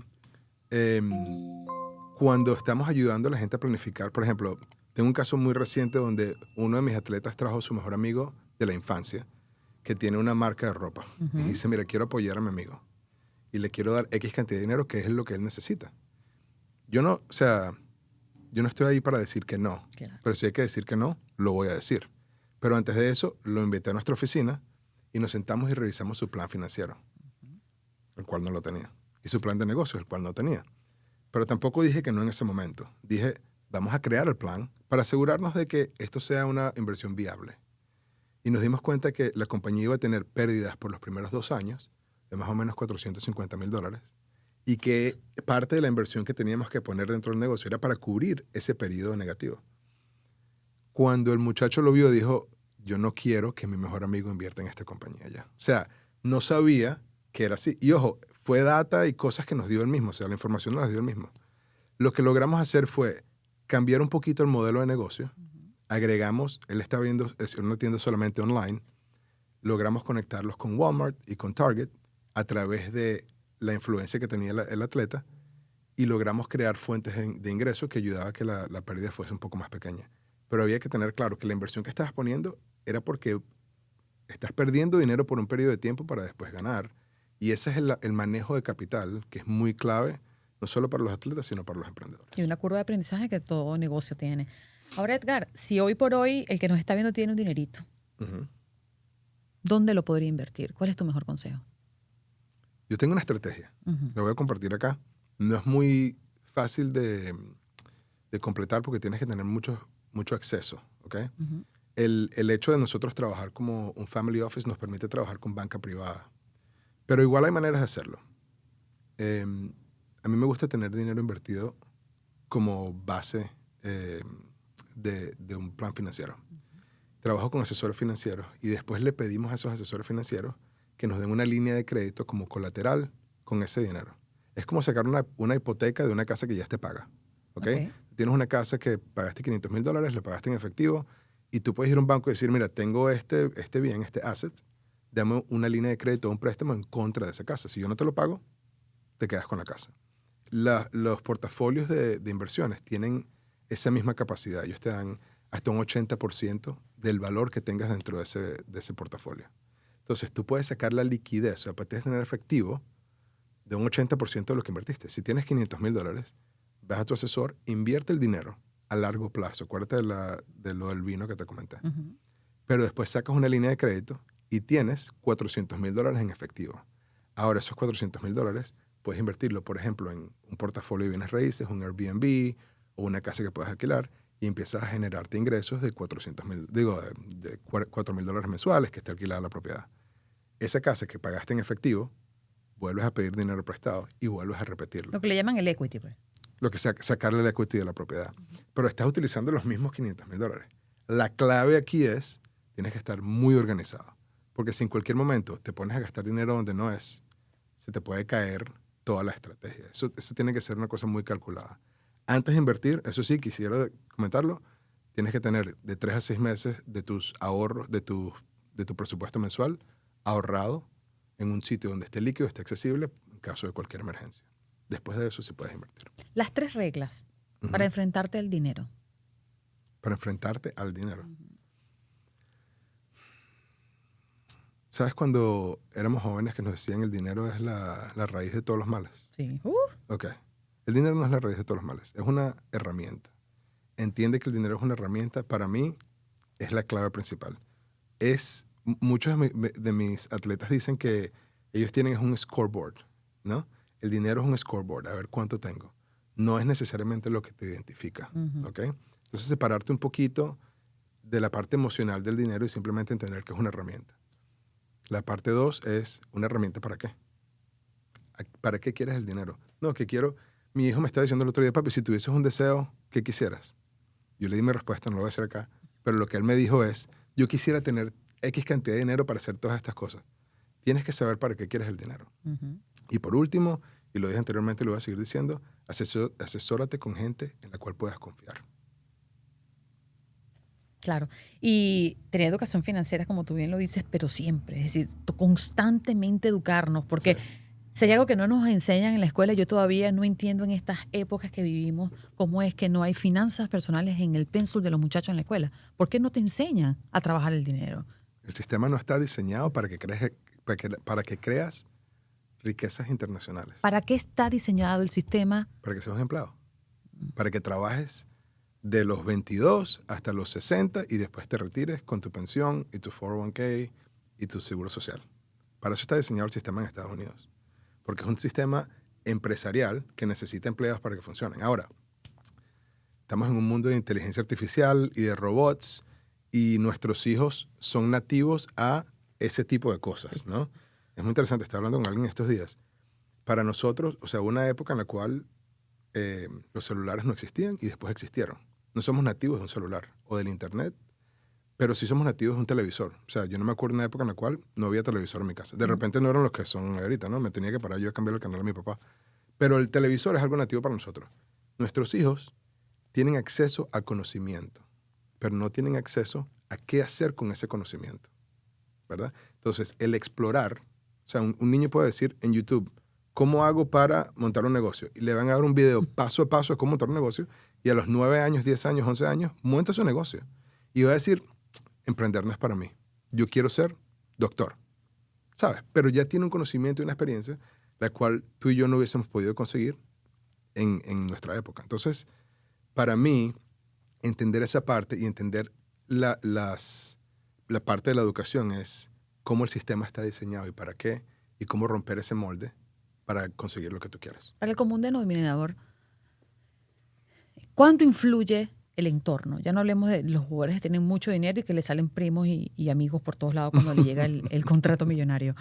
cuando estamos ayudando a la gente a planificar, por ejemplo, tengo un caso muy reciente donde uno de mis atletas trajo a su mejor amigo de la infancia que tiene una marca de ropa y dice, mira, quiero apoyar a mi amigo y le quiero dar X cantidad de dinero que es lo que él necesita. Yo no estoy ahí para decir que no, Claro. pero si hay que decir que no, lo voy a decir. Pero antes de eso, lo invité a nuestra oficina y nos sentamos y revisamos su plan financiero, el cual no lo tenía, y su plan de negocio, el cual no tenía. pero tampoco dije que no en ese momento. Dije, vamos a crear el plan para asegurarnos de que esto sea una inversión viable. Y nos dimos cuenta que la compañía iba a tener pérdidas por los primeros 2 años de más o menos $450,000 y que parte de la inversión que teníamos que poner dentro del negocio era para cubrir ese periodo negativo. Cuando el muchacho lo vio, dijo, yo no quiero que mi mejor amigo invierta en esta compañía ya. O sea, no sabía que era así. Y ojo, fue data y cosas que nos dio él mismo. O sea, la información nos las dio él mismo. Lo que logramos hacer fue cambiar un poquito el modelo de negocio. Agregamos, él estaba viendo, es una tienda solamente online. Logramos conectarlos con Walmart y con Target a través de la influencia que tenía el atleta y logramos crear fuentes de ingresos que ayudaba a que la pérdida fuese un poco más pequeña. Pero había que tener claro que la inversión que estabas poniendo era porque estás perdiendo dinero por un periodo de tiempo para después ganar. Y ese es el manejo de capital, que es muy clave, no solo para los atletas, sino para los emprendedores. Y una curva de aprendizaje que todo negocio tiene. Ahora, Edgar, si hoy por hoy el que nos está viendo tiene un dinerito, ¿dónde lo podría invertir? ¿Cuál es tu mejor consejo? Yo tengo una estrategia. La voy a compartir acá. No es muy fácil de completar porque tienes que tener mucho acceso. ¿Okay? El hecho de nosotros trabajar como un family office nos permite trabajar con banca privada. Pero igual hay maneras de hacerlo. A mí me gusta tener dinero invertido como base de un plan financiero. Trabajo con asesores financieros y después le pedimos a esos asesores financieros que nos den una línea de crédito como colateral con ese dinero. Es como sacar una hipoteca de una casa que ya te paga. ¿Okay? Tienes una casa que pagaste $500,000, le pagaste en efectivo y tú puedes ir a un banco y decir, mira, tengo este bien, este asset, dame una línea de crédito o un préstamo en contra de esa casa. Si yo no te lo pago, te quedas con la casa. Los portafolios de inversiones tienen esa misma capacidad. Ellos te dan hasta un 80% del valor que tengas dentro de ese portafolio. Entonces, tú puedes sacar la liquidez, o sea, puedes tener efectivo de un 80% de lo que invertiste. Si tienes $500,000, vas a tu asesor, invierte el dinero a largo plazo. Acuérdate de lo del vino que te comenté. Pero después sacas una línea de crédito y tienes $400,000 en efectivo. Ahora, esos $400,000 puedes invertirlo, por ejemplo, en un portafolio de bienes raíces, un Airbnb o una casa que puedas alquilar y empiezas a generarte ingresos de de $4,000 mensuales que esté alquilada la propiedad. Esa casa que pagaste en efectivo, vuelves a pedir dinero prestado y vuelves a repetirlo. Lo que le llaman el equity, pues. Lo que sacarle el equity de la propiedad. Pero estás utilizando los mismos $500,000. La clave aquí es, tienes que estar muy organizado. Porque si en cualquier momento te pones a gastar dinero donde no es, se te puede caer toda la estrategia. Eso tiene que ser una cosa muy calculada. Antes de invertir, eso sí, quisiera comentarlo, tienes que tener de 3 a 6 meses de tus ahorros, de tu presupuesto mensual ahorrado en un sitio donde esté líquido, esté accesible en caso de cualquier emergencia. Después de eso sí puedes invertir. Las 3 reglas para enfrentarte al dinero. Para enfrentarte al dinero. ¿Sabes cuando éramos jóvenes que nos decían el dinero es la raíz de todos los males? Sí. Ok. El dinero no es la raíz de todos los males, es una herramienta. Entiende que el dinero es una herramienta, para mí es la clave principal. Muchos de mis atletas dicen que ellos tienen un scoreboard, ¿no? El dinero es un scoreboard, a ver cuánto tengo. No es necesariamente lo que te identifica, ¿ok? Entonces, separarte un poquito de la parte emocional del dinero y simplemente entender que es una herramienta. La parte 2 es una herramienta ¿para qué? ¿Para qué quieres el dinero? No, que quiero... Mi hijo me estaba diciendo el otro día, papi, si tuvieses un deseo, ¿qué quisieras? Yo le di mi respuesta, no lo voy a hacer acá, pero lo que él me dijo es, yo quisiera tener X cantidad de dinero para hacer todas estas cosas. Tienes que saber para qué quieres el dinero. Y por último, y lo dije anteriormente y lo voy a seguir diciendo, asesórate con gente en la cual puedas confiar. Claro. Y tener educación financiera, como tú bien lo dices, pero siempre. Es decir, constantemente educarnos, porque Sí. si hay algo que no nos enseñan en la escuela, yo todavía no entiendo en estas épocas que vivimos cómo es que no hay finanzas personales en el pénsul de los muchachos en la escuela. ¿Por qué no te enseñan a trabajar el dinero? El sistema no está diseñado para que creas riquezas internacionales. ¿Para qué está diseñado el sistema? Para que seas un empleado. Para que trabajes de los 22 hasta los 60 y después te retires con tu pensión y tu 401k y tu seguro social. Para eso está diseñado el sistema en Estados Unidos. Porque es un sistema empresarial que necesita empleados para que funcionen. Ahora, estamos en un mundo de inteligencia artificial y de robots y nuestros hijos son nativos a ese tipo de cosas, ¿no? Es muy interesante, estaba hablando con alguien estos días. Para nosotros, o sea, hubo una época en la cual los celulares no existían y después existieron. No somos nativos de un celular o del internet, pero sí somos nativos de un televisor. O sea, yo no me acuerdo de una época en la cual no había televisor en mi casa. De repente no eran los que son ahorita, ¿no? Me tenía que parar yo a cambiar el canal a mi papá. Pero el televisor es algo nativo para nosotros. Nuestros hijos tienen acceso al conocimiento, pero no tienen acceso a qué hacer con ese conocimiento, ¿verdad? Entonces, el explorar, o sea, un niño puede decir en YouTube, ¿cómo hago para montar un negocio? Y le van a dar un video paso a paso de cómo montar un negocio, y a los 9 años, 10 años, 11 años, monta su negocio. Y va a decir, emprender no es para mí. Yo quiero ser doctor, ¿sabes? Pero ya tiene un conocimiento y una experiencia, la cual tú y yo no hubiésemos podido conseguir en nuestra época. Entonces, para mí, entender esa parte y entender la parte de la educación es cómo el sistema está diseñado y para qué, y cómo romper ese molde para conseguir lo que tú quieres. Para el común denominador, ¿cuánto influye el entorno? Ya no hablemos de los jugadores que tienen mucho dinero y que le salen primos y amigos por todos lados cuando le llega el contrato millonario.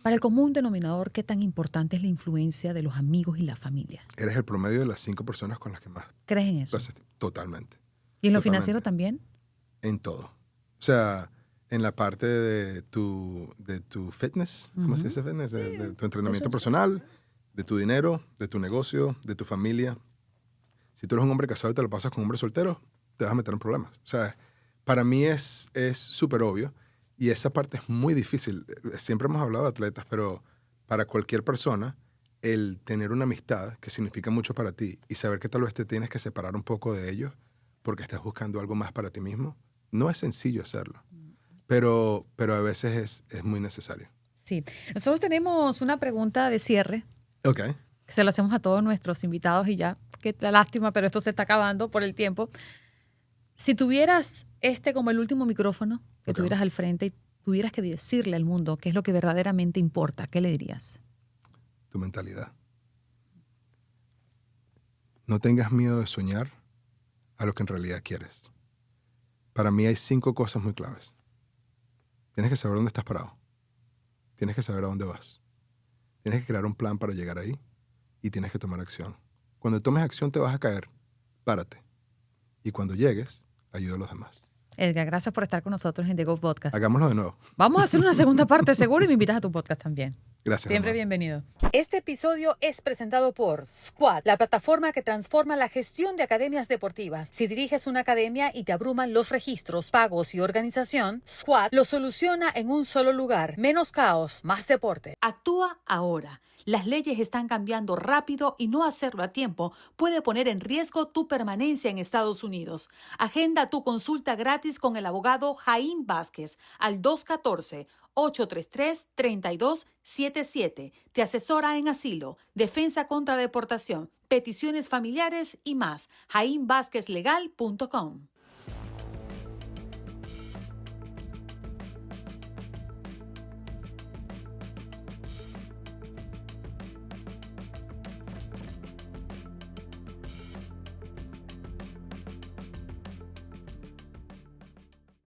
Para el común denominador, ¿qué tan importante es la influencia de los amigos y la familia? Eres el promedio de las 5 personas con las que más. ¿Crees en eso? Totalmente. ¿Y en lo Totalmente. financiero también? En todo. O sea, en la parte de tu fitness, ¿cómo se dice fitness? De tu entrenamiento personal, de tu dinero, de tu negocio, de tu familia. Si tú eres un hombre casado y te lo pasas con un hombre soltero, te vas a meter en problemas. O sea, para mí es súper obvio y esa parte es muy difícil. Siempre hemos hablado de atletas, pero para cualquier persona, el tener una amistad que significa mucho para ti y saber que tal vez te tienes que separar un poco de ellos porque estás buscando algo más para ti mismo, no es sencillo hacerlo. Pero a veces es muy necesario. Sí. Nosotros tenemos una pregunta de cierre. Ok. Que se lo hacemos a todos nuestros invitados y ya, qué lástima, pero esto se está acabando por el tiempo. Si tuvieras como el último micrófono que tuvieras al frente y tuvieras que decirle al mundo qué es lo que verdaderamente importa, ¿qué le dirías? Tu mentalidad. No tengas miedo de soñar a lo que en realidad quieres. Para mí hay 5 cosas muy claves. Tienes que saber dónde estás parado. Tienes que saber a dónde vas. Tienes que crear un plan para llegar ahí y tienes que tomar acción. Cuando tomes acción te vas a caer. Párate. Y cuando llegues, ayuda a los demás. Edgar, gracias por estar con nosotros en The Go Podcast. Hagámoslo de nuevo. Vamos a hacer una segunda parte seguro y me invitas a tu podcast también. Gracias. Siempre amor. bienvenido. Este episodio es presentado por Squad, la plataforma que transforma la gestión de academias deportivas. Si diriges una academia y te abruman los registros, pagos y organización, Squad lo soluciona en un solo lugar. Menos caos, más deporte. Actúa ahora. Las leyes están cambiando rápido y no hacerlo a tiempo puede poner en riesgo tu permanencia en Estados Unidos. Agenda tu consulta gratis con el abogado Jaime Vázquez al 214-833-3277. Te asesora en asilo, defensa contra deportación, peticiones familiares y más. JaimeVázquezLegal.com.